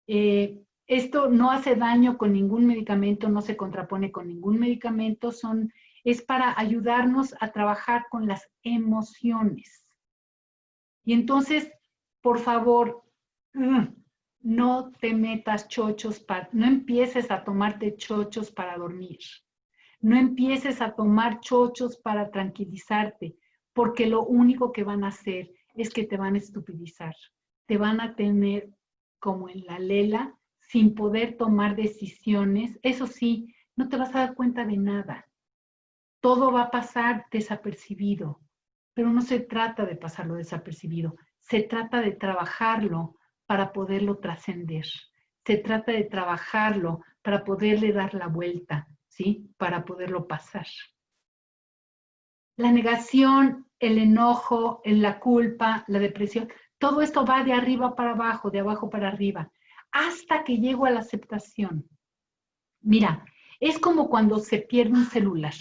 Esto no hace daño con ningún medicamento, no se contrapone con ningún medicamento, es para ayudarnos a trabajar con las emociones. Y entonces, por favor, no te metas chochos, no empieces a tomarte chochos para dormir. No empieces a tomar chochos para tranquilizarte, porque lo único que van a hacer es que te van a estupidizar. Te van a tener como en la lela, sin poder tomar decisiones. Eso sí, no te vas a dar cuenta de nada. Todo va a pasar desapercibido, pero no se trata de pasarlo desapercibido. Se trata de trabajarlo para poderlo trascender. Se trata de trabajarlo para poderle dar la vuelta, ¿sí? Para poderlo pasar. La negación, el enojo, la culpa, la depresión, todo esto va de arriba para abajo, de abajo para arriba, hasta que llego a la aceptación. Mira, es como cuando se pierde un celular,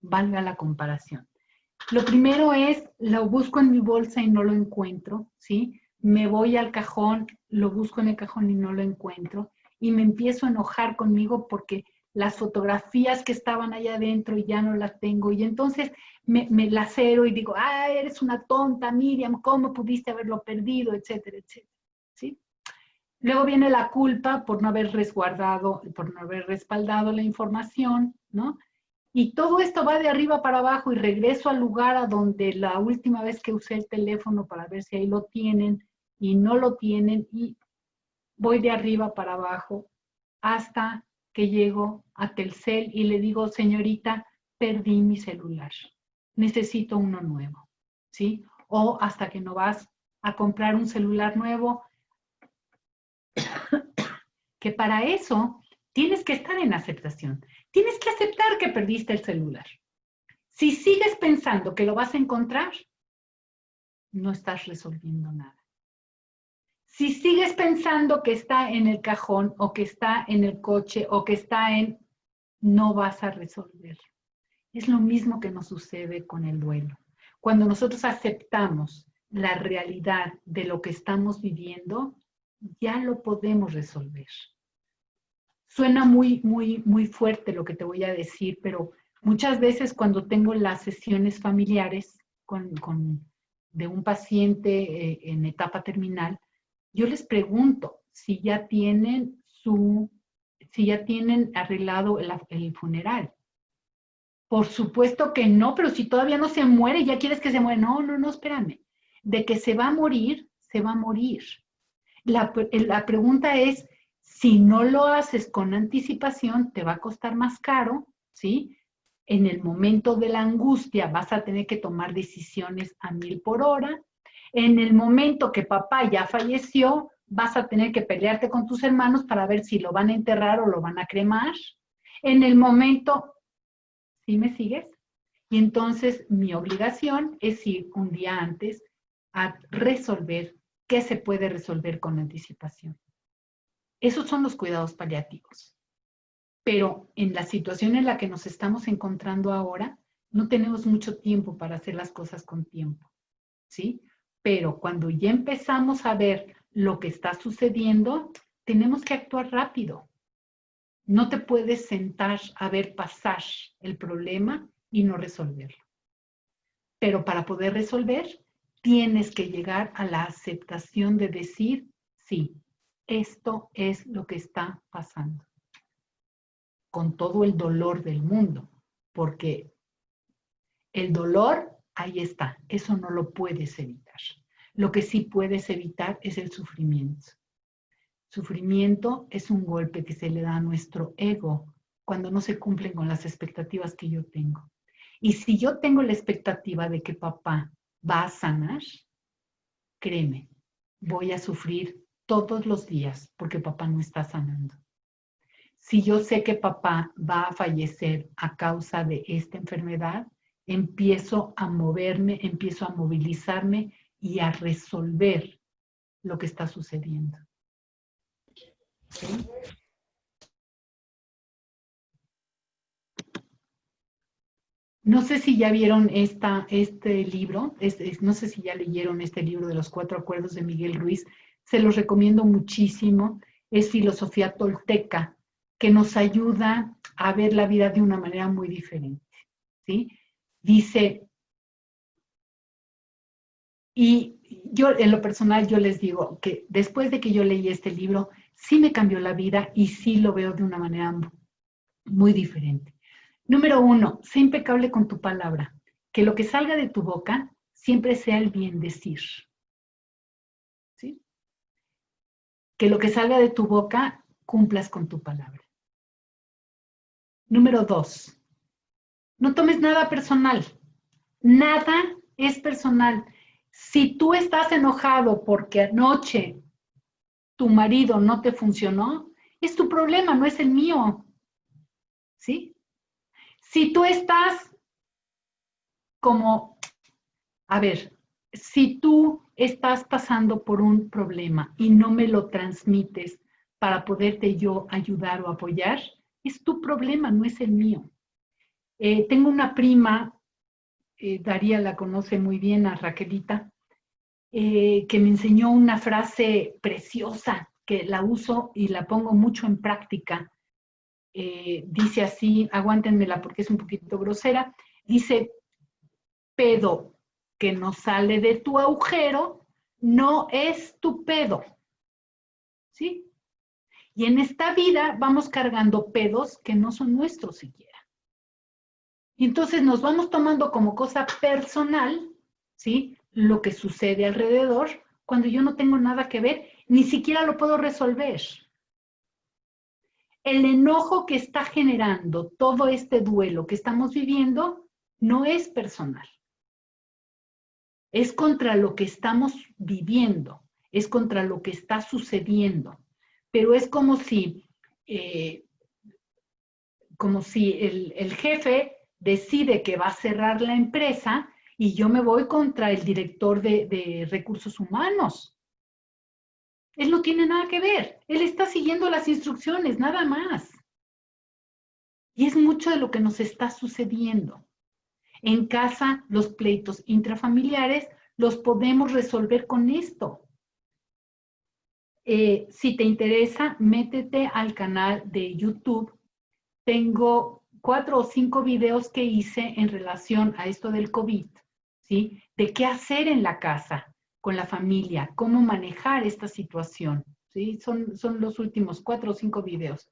valga la comparación. Lo primero es, lo busco en mi bolsa y no lo encuentro, ¿sí? Me voy al cajón, lo busco en el cajón y no lo encuentro, y me empiezo a enojar conmigo porque las fotografías que estaban allá adentro ya no las tengo, y entonces me lacero y digo, ah, eres una tonta, Miriam, ¿cómo pudiste haberlo perdido? Etcétera, etcétera, ¿sí? Luego viene la culpa por no haber resguardado, por no haber respaldado la información, ¿no? Y todo esto va de arriba para abajo y regreso al lugar a donde la última vez que usé el teléfono para ver si ahí lo tienen y no lo tienen y voy de arriba para abajo hasta que llego a Telcel y le digo, señorita, perdí mi celular, necesito uno nuevo, ¿sí? O hasta que no vas a comprar un celular nuevo, que para eso tienes que estar en aceptación. Tienes que aceptar que perdiste el celular. Si sigues pensando que lo vas a encontrar, no estás resolviendo nada. Si sigues pensando que está en el cajón o que está en el coche o que está en... no vas a resolver. Es lo mismo que nos sucede con el duelo. Cuando nosotros aceptamos la realidad de lo que estamos viviendo, ya lo podemos resolver. Suena muy fuerte lo que te voy a decir, pero muchas veces cuando tengo las sesiones familiares de un paciente en etapa terminal, yo les pregunto si ya tienen arreglado el funeral. Por supuesto que no, pero si todavía no se muere, ya quieres que se muera. No, espérame. De que se va a morir, se va a morir. La pregunta es, si no lo haces con anticipación, te va a costar más caro, ¿sí? En el momento de la angustia vas a tener que tomar decisiones a 1000 por hora. En el momento que papá ya falleció, vas a tener que pelearte con tus hermanos para ver si lo van a enterrar o lo van a cremar. En el momento, ¿sí me sigues? Y entonces mi obligación es ir un día antes a resolver qué se puede resolver con anticipación. Esos son los cuidados paliativos. Pero en la situación en la que nos estamos encontrando ahora, no tenemos mucho tiempo para hacer las cosas con tiempo, ¿sí? Pero cuando ya empezamos a ver lo que está sucediendo, tenemos que actuar rápido. No te puedes sentar a ver pasar el problema y no resolverlo. Pero para poder resolver, tienes que llegar a la aceptación de decir, sí, esto es lo que está pasando. Con todo el dolor del mundo, porque el dolor, ahí está, eso no lo puedes evitar. Lo que sí puedes evitar es el sufrimiento. Sufrimiento es un golpe que se le da a nuestro ego cuando no se cumplen con las expectativas que yo tengo. Y si yo tengo la expectativa de que papá va a sanar, créeme, voy a sufrir todos los días porque papá no está sanando. Si yo sé que papá va a fallecer a causa de esta enfermedad, empiezo a moverme, empiezo a movilizarme y a resolver lo que está sucediendo. ¿Sí? No sé si ya vieron este libro, no sé si ya leyeron este libro de los 4 acuerdos de Miguel Ruiz. Se los recomiendo muchísimo. Es filosofía tolteca que nos ayuda a ver la vida de una manera muy diferente, ¿sí? Dice, y yo en lo personal yo les digo que después de que yo leí este libro, sí me cambió la vida y sí lo veo de una manera muy diferente. Número 1, sé impecable con tu palabra. Que lo que salga de tu boca siempre sea el bien decir. ¿Sí? Que lo que salga de tu boca cumplas con tu palabra. Número 2, no tomes nada personal. Nada es personal. Si tú estás enojado porque anoche tu marido no te funcionó, es tu problema, no es el mío. ¿Sí? Si tú estás como, a ver, si tú estás pasando por un problema y no me lo transmites para poderte yo ayudar o apoyar, es tu problema, no es el mío. Tengo una prima, Daría la conoce muy bien, a Raquelita, que me enseñó una frase preciosa que la uso y la pongo mucho en práctica. Dice así, aguántenmela porque es un poquito grosera, dice, pedo que no sale de tu agujero no es tu pedo, ¿sí? Y en esta vida vamos cargando pedos que no son nuestros siquiera. Y entonces nos vamos tomando como cosa personal, ¿sí? Lo que sucede alrededor, cuando yo no tengo nada que ver, ni siquiera lo puedo resolver. El enojo que está generando todo este duelo que estamos viviendo no es personal. Es contra lo que estamos viviendo, es contra lo que está sucediendo. Pero es como si el jefe decide que va a cerrar la empresa y yo me voy contra el director de recursos humanos. Él no tiene nada que ver, él está siguiendo las instrucciones, nada más. Y es mucho de lo que nos está sucediendo. En casa, los pleitos intrafamiliares los podemos resolver con esto. Si te interesa, métete al canal de YouTube. Tengo 4 o 5 videos que hice en relación a esto del COVID, ¿sí? De qué hacer en la casa, con la familia, cómo manejar esta situación, ¿sí? Son los últimos 4 o 5 videos.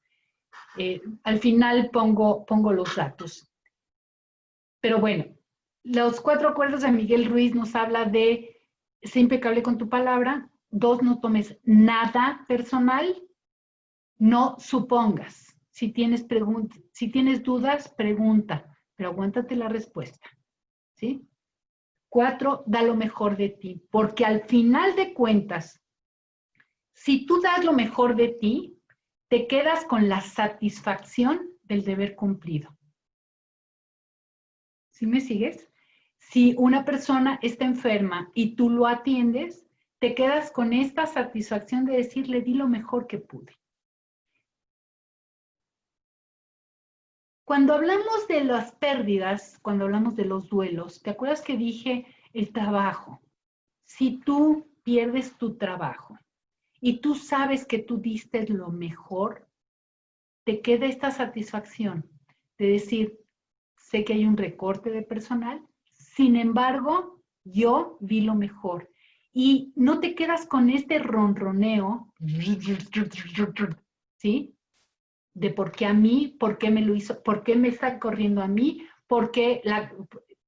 Al final pongo los datos. Pero bueno, los 4 acuerdos de Miguel Ruiz nos habla de ser impecable con tu palabra. 2, no tomes nada personal. No supongas. Si tienes dudas, pregunta, pero aguántate la respuesta. ¿Sí? 4, da lo mejor de ti, porque al final de cuentas, si tú das lo mejor de ti, te quedas con la satisfacción del deber cumplido. ¿Sí me sigues? Si una persona está enferma y tú lo atiendes, te quedas con esta satisfacción de decir, le di lo mejor que pude. Cuando hablamos de las pérdidas, cuando hablamos de los duelos, ¿te acuerdas que dije el trabajo? Si tú pierdes tu trabajo y tú sabes que tú diste lo mejor, te queda esta satisfacción de decir, sé que hay un recorte de personal, sin embargo, yo di lo mejor. Y no te quedas con este ronroneo, ¿sí? De por qué a mí, por qué me lo hizo, por qué me está corriendo a mí, por qué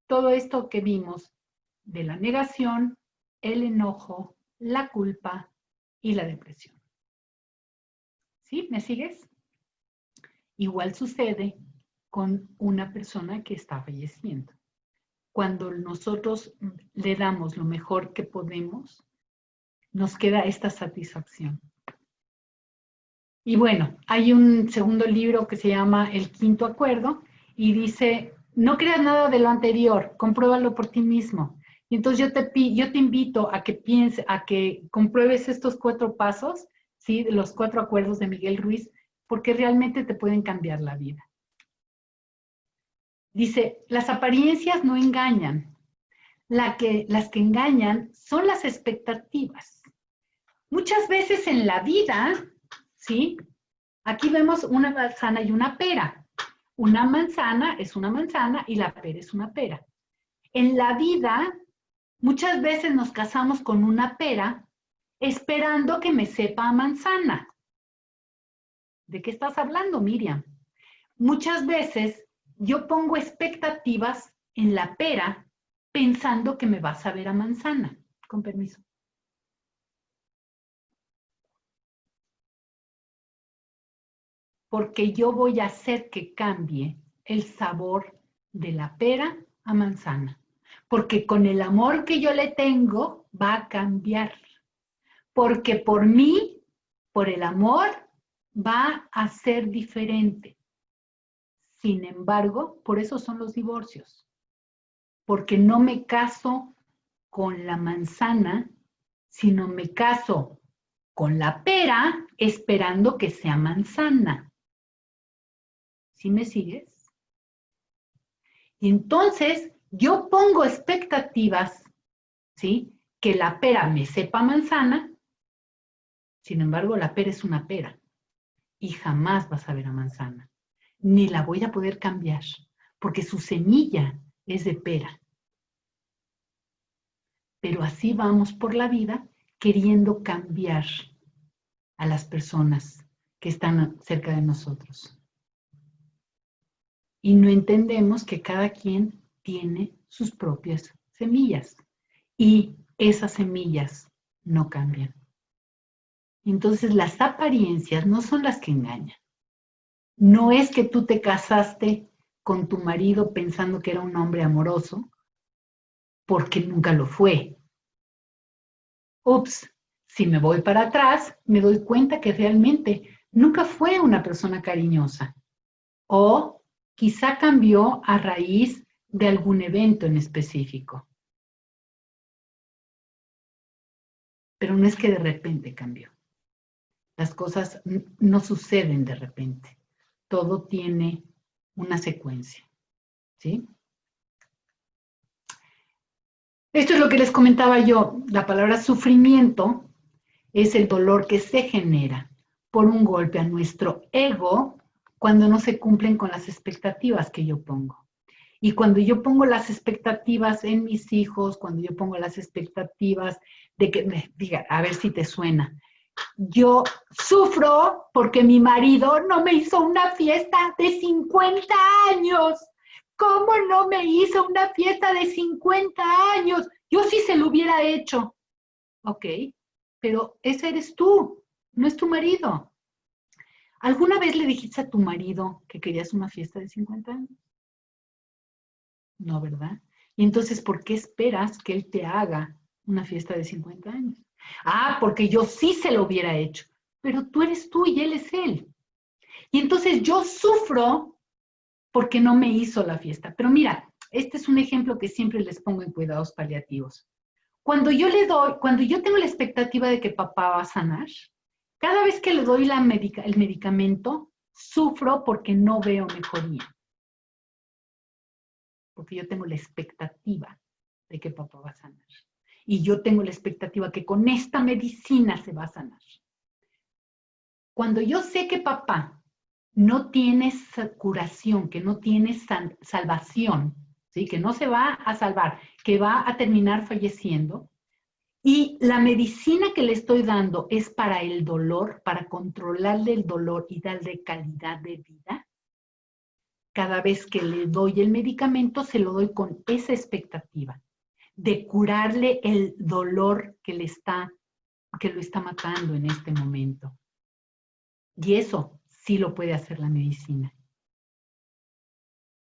todo esto que vimos de la negación, el enojo, la culpa y la depresión. ¿Sí? ¿Me sigues? Igual sucede con una persona que está falleciendo. Cuando nosotros le damos lo mejor que podemos, nos queda esta satisfacción. Y bueno, hay un segundo libro que se llama El Quinto Acuerdo y dice, no creas nada de lo anterior, compruébalo por ti mismo. Y entonces yo te invito a que pienses, a que compruebes estos 4 pasos, ¿sí? De los 4 acuerdos de Miguel Ruiz, porque realmente te pueden cambiar la vida. Dice, las apariencias no engañan. Las que engañan son las expectativas. Muchas veces en la vida, ¿sí? Aquí vemos una manzana y una pera. Una manzana es una manzana y la pera es una pera. En la vida, muchas veces nos casamos con una pera esperando que me sepa a manzana. ¿De qué estás hablando, Miriam? Muchas veces yo pongo expectativas en la pera pensando que me va a saber a manzana. Con permiso. Porque yo voy a hacer que cambie el sabor de la pera a manzana. Porque con el amor que yo le tengo, va a cambiar. Porque por mí, por el amor, va a ser diferente. Sin embargo, por eso son los divorcios. Porque no me caso con la manzana, sino me caso con la pera esperando que sea manzana. ¿Sí me sigues? Y entonces yo pongo expectativas, ¿sí? Que la pera me sepa manzana, sin embargo la pera es una pera y jamás vas a ver a manzana. Ni la voy a poder cambiar, porque su semilla es de pera. Pero así vamos por la vida queriendo cambiar a las personas que están cerca de nosotros. Y no entendemos que cada quien tiene sus propias semillas y esas semillas no cambian. Entonces las apariencias no son las que engañan. No es que tú te casaste con tu marido pensando que era un hombre amoroso, porque nunca lo fue. Ups, si me voy para atrás, me doy cuenta que realmente nunca fue una persona cariñosa. O quizá cambió a raíz de algún evento en específico. Pero no es que de repente cambió. Las cosas no suceden de repente. Todo tiene una secuencia, ¿sí? Esto es lo que les comentaba yo. La palabra sufrimiento es el dolor que se genera por un golpe a nuestro ego cuando no se cumplen con las expectativas que yo pongo. Y cuando yo pongo las expectativas en mis hijos, cuando yo pongo las expectativas de que me diga, a ver si te suena, yo sufro porque mi marido no me hizo una fiesta de 50 años. ¿Cómo no me hizo una fiesta de 50 años? Yo sí se lo hubiera hecho. Ok, pero ese eres tú, no es tu marido. ¿Alguna vez le dijiste a tu marido que querías una fiesta de 50 años? No, ¿verdad? Y entonces, ¿por qué esperas que él te haga una fiesta de 50 años? Ah, porque yo sí se lo hubiera hecho, pero tú eres tú y él es él. Y entonces yo sufro porque no me hizo la fiesta. Pero mira, este es un ejemplo que siempre les pongo en cuidados paliativos. Cuando yo tengo la expectativa de que papá va a sanar, cada vez que le doy el medicamento, sufro porque no veo mejoría. Porque yo tengo la expectativa de que papá va a sanar. Y yo tengo la expectativa que con esta medicina se va a sanar. Cuando yo sé que papá no tiene curación, que no tiene salvación, ¿sí? Que no se va a salvar, que va a terminar falleciendo, y la medicina que le estoy dando es para el dolor, para controlarle el dolor y darle calidad de vida, cada vez que le doy el medicamento, se lo doy con esa expectativa de curarle el dolor que lo está matando en este momento. Y eso sí lo puede hacer la medicina.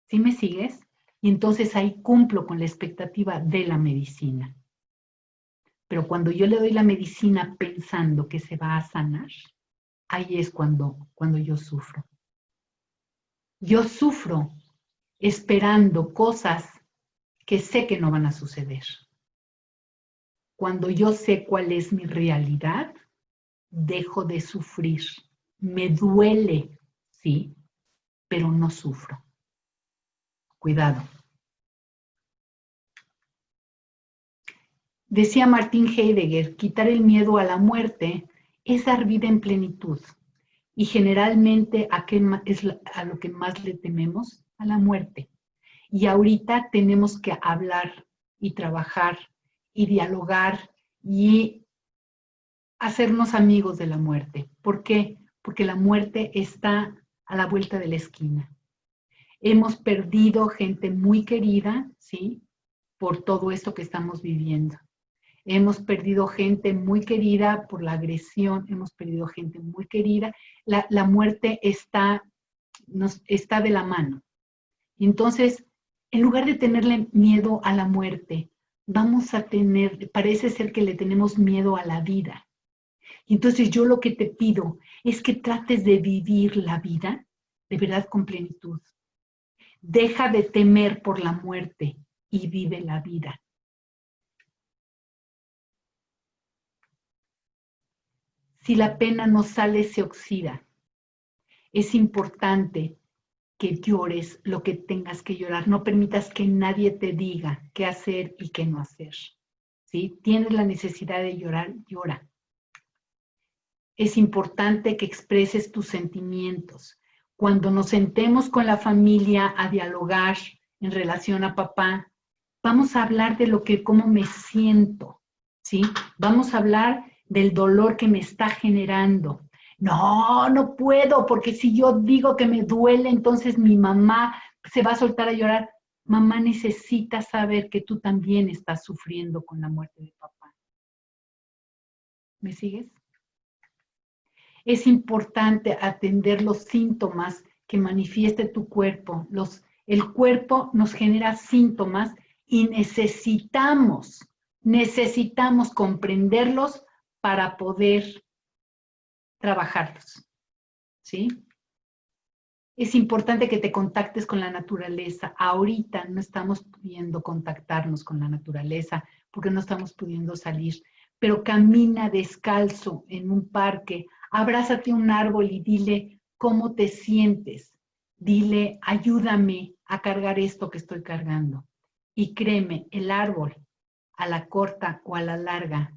¿Sí me sigues? Y entonces ahí cumplo con la expectativa de la medicina. Pero cuando yo le doy la medicina pensando que se va a sanar, ahí es cuando yo sufro. Yo sufro esperando cosas que sé que no van a suceder. Cuando yo sé cuál es mi realidad, dejo de sufrir. Me duele, sí, pero no sufro. Cuidado. Decía Martin Heidegger, quitar el miedo a la muerte es dar vida en plenitud. Y generalmente, ¿a qué es a lo que más le tememos? A la muerte. Y ahorita tenemos que hablar y trabajar y dialogar y hacernos amigos de la muerte. ¿Por qué? Porque la muerte está a la vuelta de la esquina. Hemos perdido gente muy querida, ¿sí? Por todo esto que estamos viviendo. Hemos perdido gente muy querida por la agresión, hemos perdido gente muy querida. La muerte está de la mano. Entonces, en lugar de tenerle miedo a la muerte, parece ser que le tenemos miedo a la vida. Entonces yo lo que te pido es que trates de vivir la vida de verdad con plenitud. Deja de temer por la muerte y vive la vida. Si la pena no sale, se oxida. Es importante que llores lo que tengas que llorar. No permitas que nadie te diga qué hacer y qué no hacer. ¿Sí? Tienes la necesidad de llorar, llora. Es importante que expreses tus sentimientos. Cuando nos sentemos con la familia a dialogar en relación a papá, vamos a hablar de cómo me siento, ¿sí? Vamos a hablar del dolor que me está generando. No, no puedo, porque si yo digo que me duele, entonces mi mamá se va a soltar a llorar. Mamá necesita saber que tú también estás sufriendo con la muerte de papá. ¿Me sigues? Es importante atender los síntomas que manifieste tu cuerpo. El cuerpo nos genera síntomas y necesitamos comprenderlos para poder trabajarlos, ¿sí? Es importante que te contactes con la naturaleza. Ahorita no estamos pudiendo contactarnos con la naturaleza porque no estamos pudiendo salir, pero camina descalzo en un parque, abrázate a un árbol y dile cómo te sientes. Dile, ayúdame a cargar esto que estoy cargando. Y créeme, el árbol, a la corta o a la larga,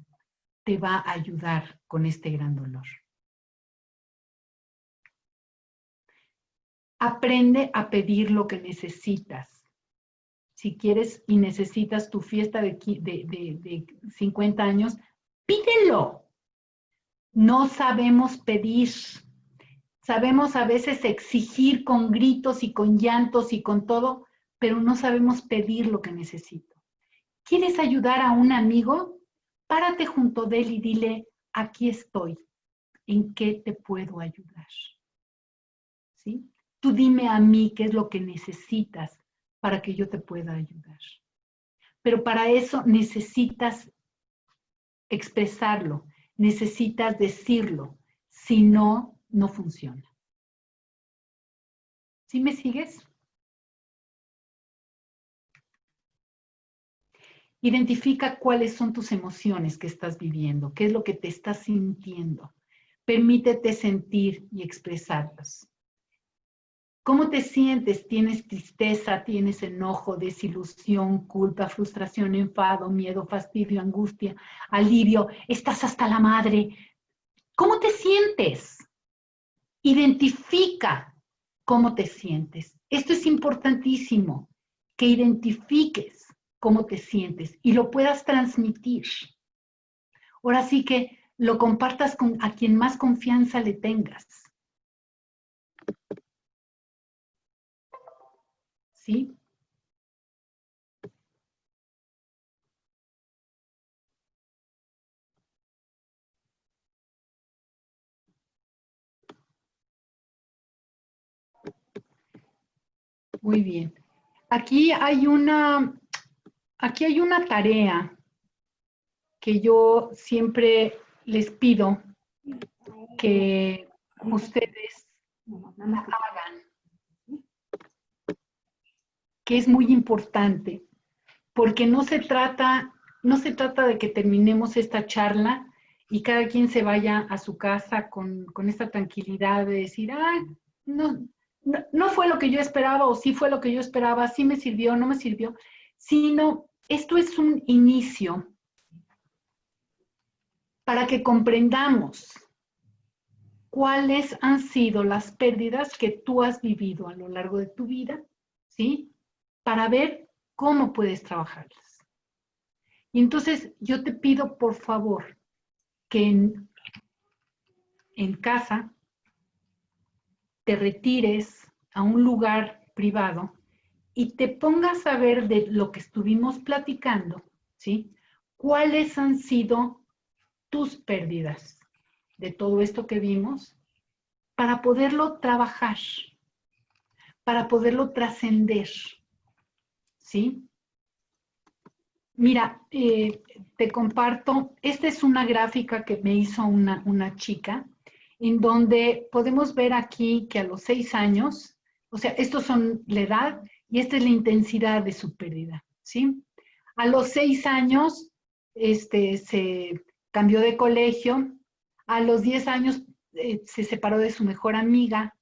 te va a ayudar con este gran dolor. Aprende a pedir lo que necesitas. Si quieres y necesitas tu fiesta de 50 años, pídelo. No sabemos pedir. Sabemos a veces exigir con gritos y con llantos y con todo, pero no sabemos pedir lo que necesito. ¿Quieres ayudar a un amigo? Párate junto de él y dile, aquí estoy. ¿En qué te puedo ayudar? ¿Sí? Tú dime a mí qué es lo que necesitas para que yo te pueda ayudar. Pero para eso necesitas expresarlo, necesitas decirlo. Si no, no funciona. ¿Sí me sigues? Identifica cuáles son tus emociones que estás viviendo, qué es lo que te estás sintiendo. Permítete sentir y expresarlas. ¿Cómo te sientes? ¿Tienes tristeza? ¿Tienes enojo, desilusión, culpa, frustración, enfado, miedo, fastidio, angustia, alivio? ¿Estás hasta la madre? ¿Cómo te sientes? Identifica cómo te sientes. Esto es importantísimo, que identifiques cómo te sientes y lo puedas transmitir. Ahora sí que lo compartas con a quien más confianza le tengas. ¿Sí? Muy bien. Aquí hay una tarea que yo siempre les pido que ustedes hagan, que es muy importante, porque no se trata de que terminemos esta charla y cada quien se vaya a su casa con esta tranquilidad de decir, no fue lo que yo esperaba o sí fue lo que yo esperaba, sí me sirvió, no me sirvió, sino esto es un inicio para que comprendamos cuáles han sido las pérdidas que tú has vivido a lo largo de tu vida, ¿sí? Para ver cómo puedes trabajarlas. Y entonces yo te pido, por favor, que en casa te retires a un lugar privado y te pongas a ver de lo que estuvimos platicando, ¿sí? ¿Cuáles han sido tus pérdidas de todo esto que vimos para poderlo trabajar, para poderlo trascender, ¿sí? Mira, te comparto, esta es una gráfica que me hizo una chica, en donde podemos ver aquí que a los 6 años, o sea, estos son la edad y esta es la intensidad de su pérdida, ¿sí? A los 6 años, se cambió de colegio, a los 10 años se separó de su mejor amiga,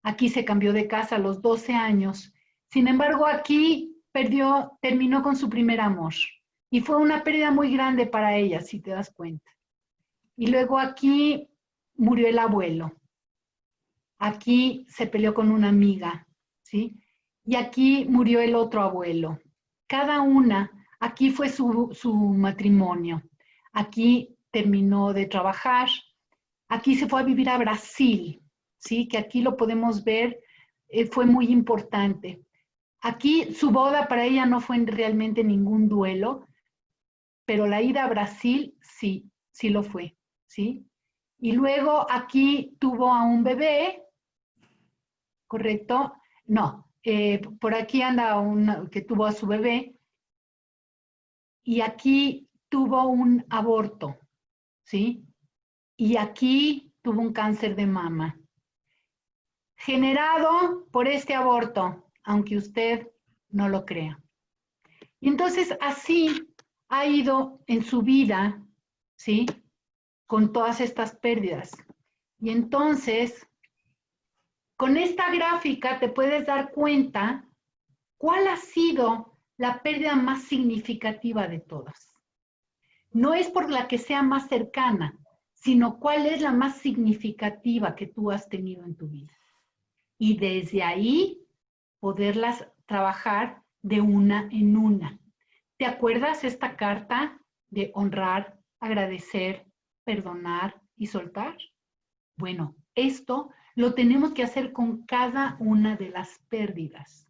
aquí se cambió de casa a los 12 años, sin embargo, aquí terminó con su primer amor. Y fue una pérdida muy grande para ella, si te das cuenta. Y luego aquí murió el abuelo. Aquí se peleó con una amiga, ¿sí? Y aquí murió el otro abuelo. Cada una, aquí fue su matrimonio. Aquí terminó de trabajar. Aquí se fue a vivir a Brasil, ¿sí? Que aquí lo podemos ver, fue muy importante. Aquí su boda para ella no fue realmente ningún duelo, pero la ida a Brasil sí lo fue, ¿sí? Y luego aquí tuvo a un bebé, ¿correcto? No, por aquí anda una que tuvo a su bebé y aquí tuvo un aborto, ¿sí? Y aquí tuvo un cáncer de mama, generado por este aborto, aunque usted no lo crea. Y entonces así ha ido en su vida, ¿sí? Con todas estas pérdidas. Y entonces, Con esta gráfica te puedes dar cuenta cuál ha sido la pérdida más significativa de todas. No es por la que sea más cercana, sino cuál es la más significativa que tú has tenido en tu vida. Y desde ahí poderlas trabajar de una en una. ¿Te acuerdas esta carta de honrar, agradecer, perdonar y soltar? Bueno, esto lo tenemos que hacer con cada una de las pérdidas.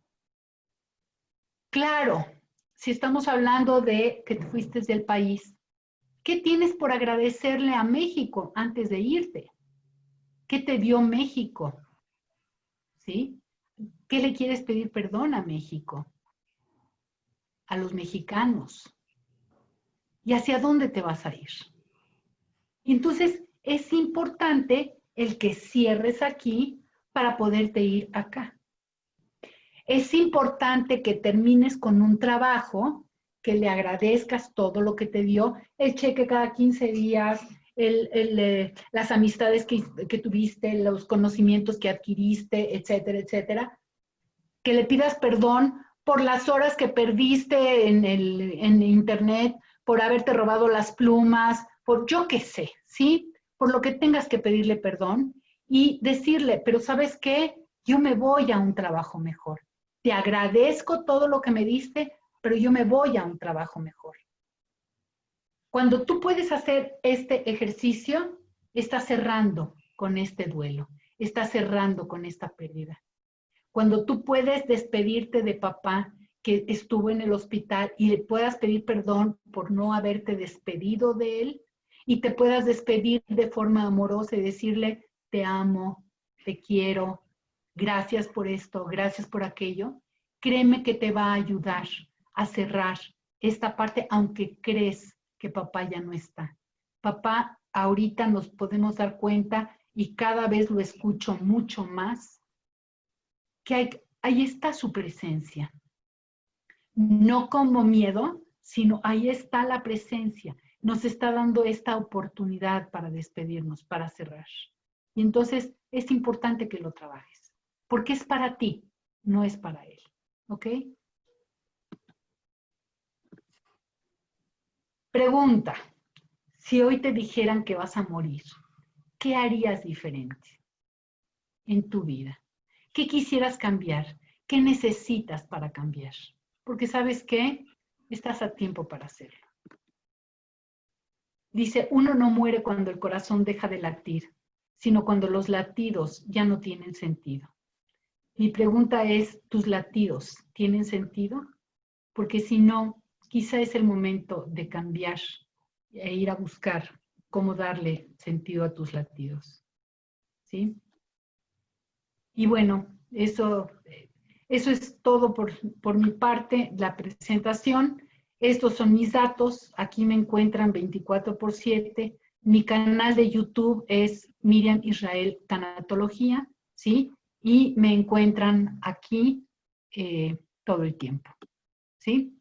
Claro, si estamos hablando de que te fuiste del país, ¿qué tienes por agradecerle a México antes de irte? ¿Qué te dio México? ¿Sí? ¿Qué le quieres pedir perdón a México? A los mexicanos. ¿Y hacia dónde te vas a ir? Y entonces es importante el que cierres aquí para poderte ir acá. Es importante que termines con un trabajo, que le agradezcas todo lo que te dio, el cheque cada 15 días, las amistades que tuviste, los conocimientos que adquiriste, etcétera, etcétera. Que le pidas perdón por las horas que perdiste en internet, por haberte robado las plumas, por yo qué sé, ¿sí? Por lo que tengas que pedirle perdón y decirle, pero ¿sabes qué? Yo me voy a un trabajo mejor. Te agradezco todo lo que me diste, pero yo me voy a un trabajo mejor. Cuando tú puedes hacer este ejercicio, estás cerrando con este duelo, estás cerrando con esta pérdida. Cuando tú puedes despedirte de papá que estuvo en el hospital y le puedas pedir perdón por no haberte despedido de él y te puedas despedir de forma amorosa y decirle, te amo, te quiero, gracias por esto, gracias por aquello, créeme que te va a ayudar a cerrar esta parte, aunque crees que papá ya no está. Papá, ahorita nos podemos dar cuenta y cada vez lo escucho mucho más, que ahí está su presencia. No como miedo, sino ahí está la presencia. Nos está dando esta oportunidad para despedirnos, para cerrar. Y entonces es importante que lo trabajes, porque es para ti, no es para él. ¿Ok? Pregunta, si hoy te dijeran que vas a morir, ¿qué harías diferente en tu vida? ¿Qué quisieras cambiar? ¿Qué necesitas para cambiar? Porque ¿sabes qué? Estás a tiempo para hacerlo. Dice, uno no muere cuando el corazón deja de latir, sino cuando los latidos ya no tienen sentido. Mi pregunta es, ¿tus latidos tienen sentido? Porque si no, quizá es el momento de cambiar e ir a buscar cómo darle sentido a tus latidos. ¿Sí? Y bueno, eso es todo por mi parte, la presentación. Estos son mis datos. Aquí me encuentran 24/7. Mi canal de YouTube es Miriam Israel Tanatología, ¿sí? Y me encuentran aquí todo el tiempo, ¿sí?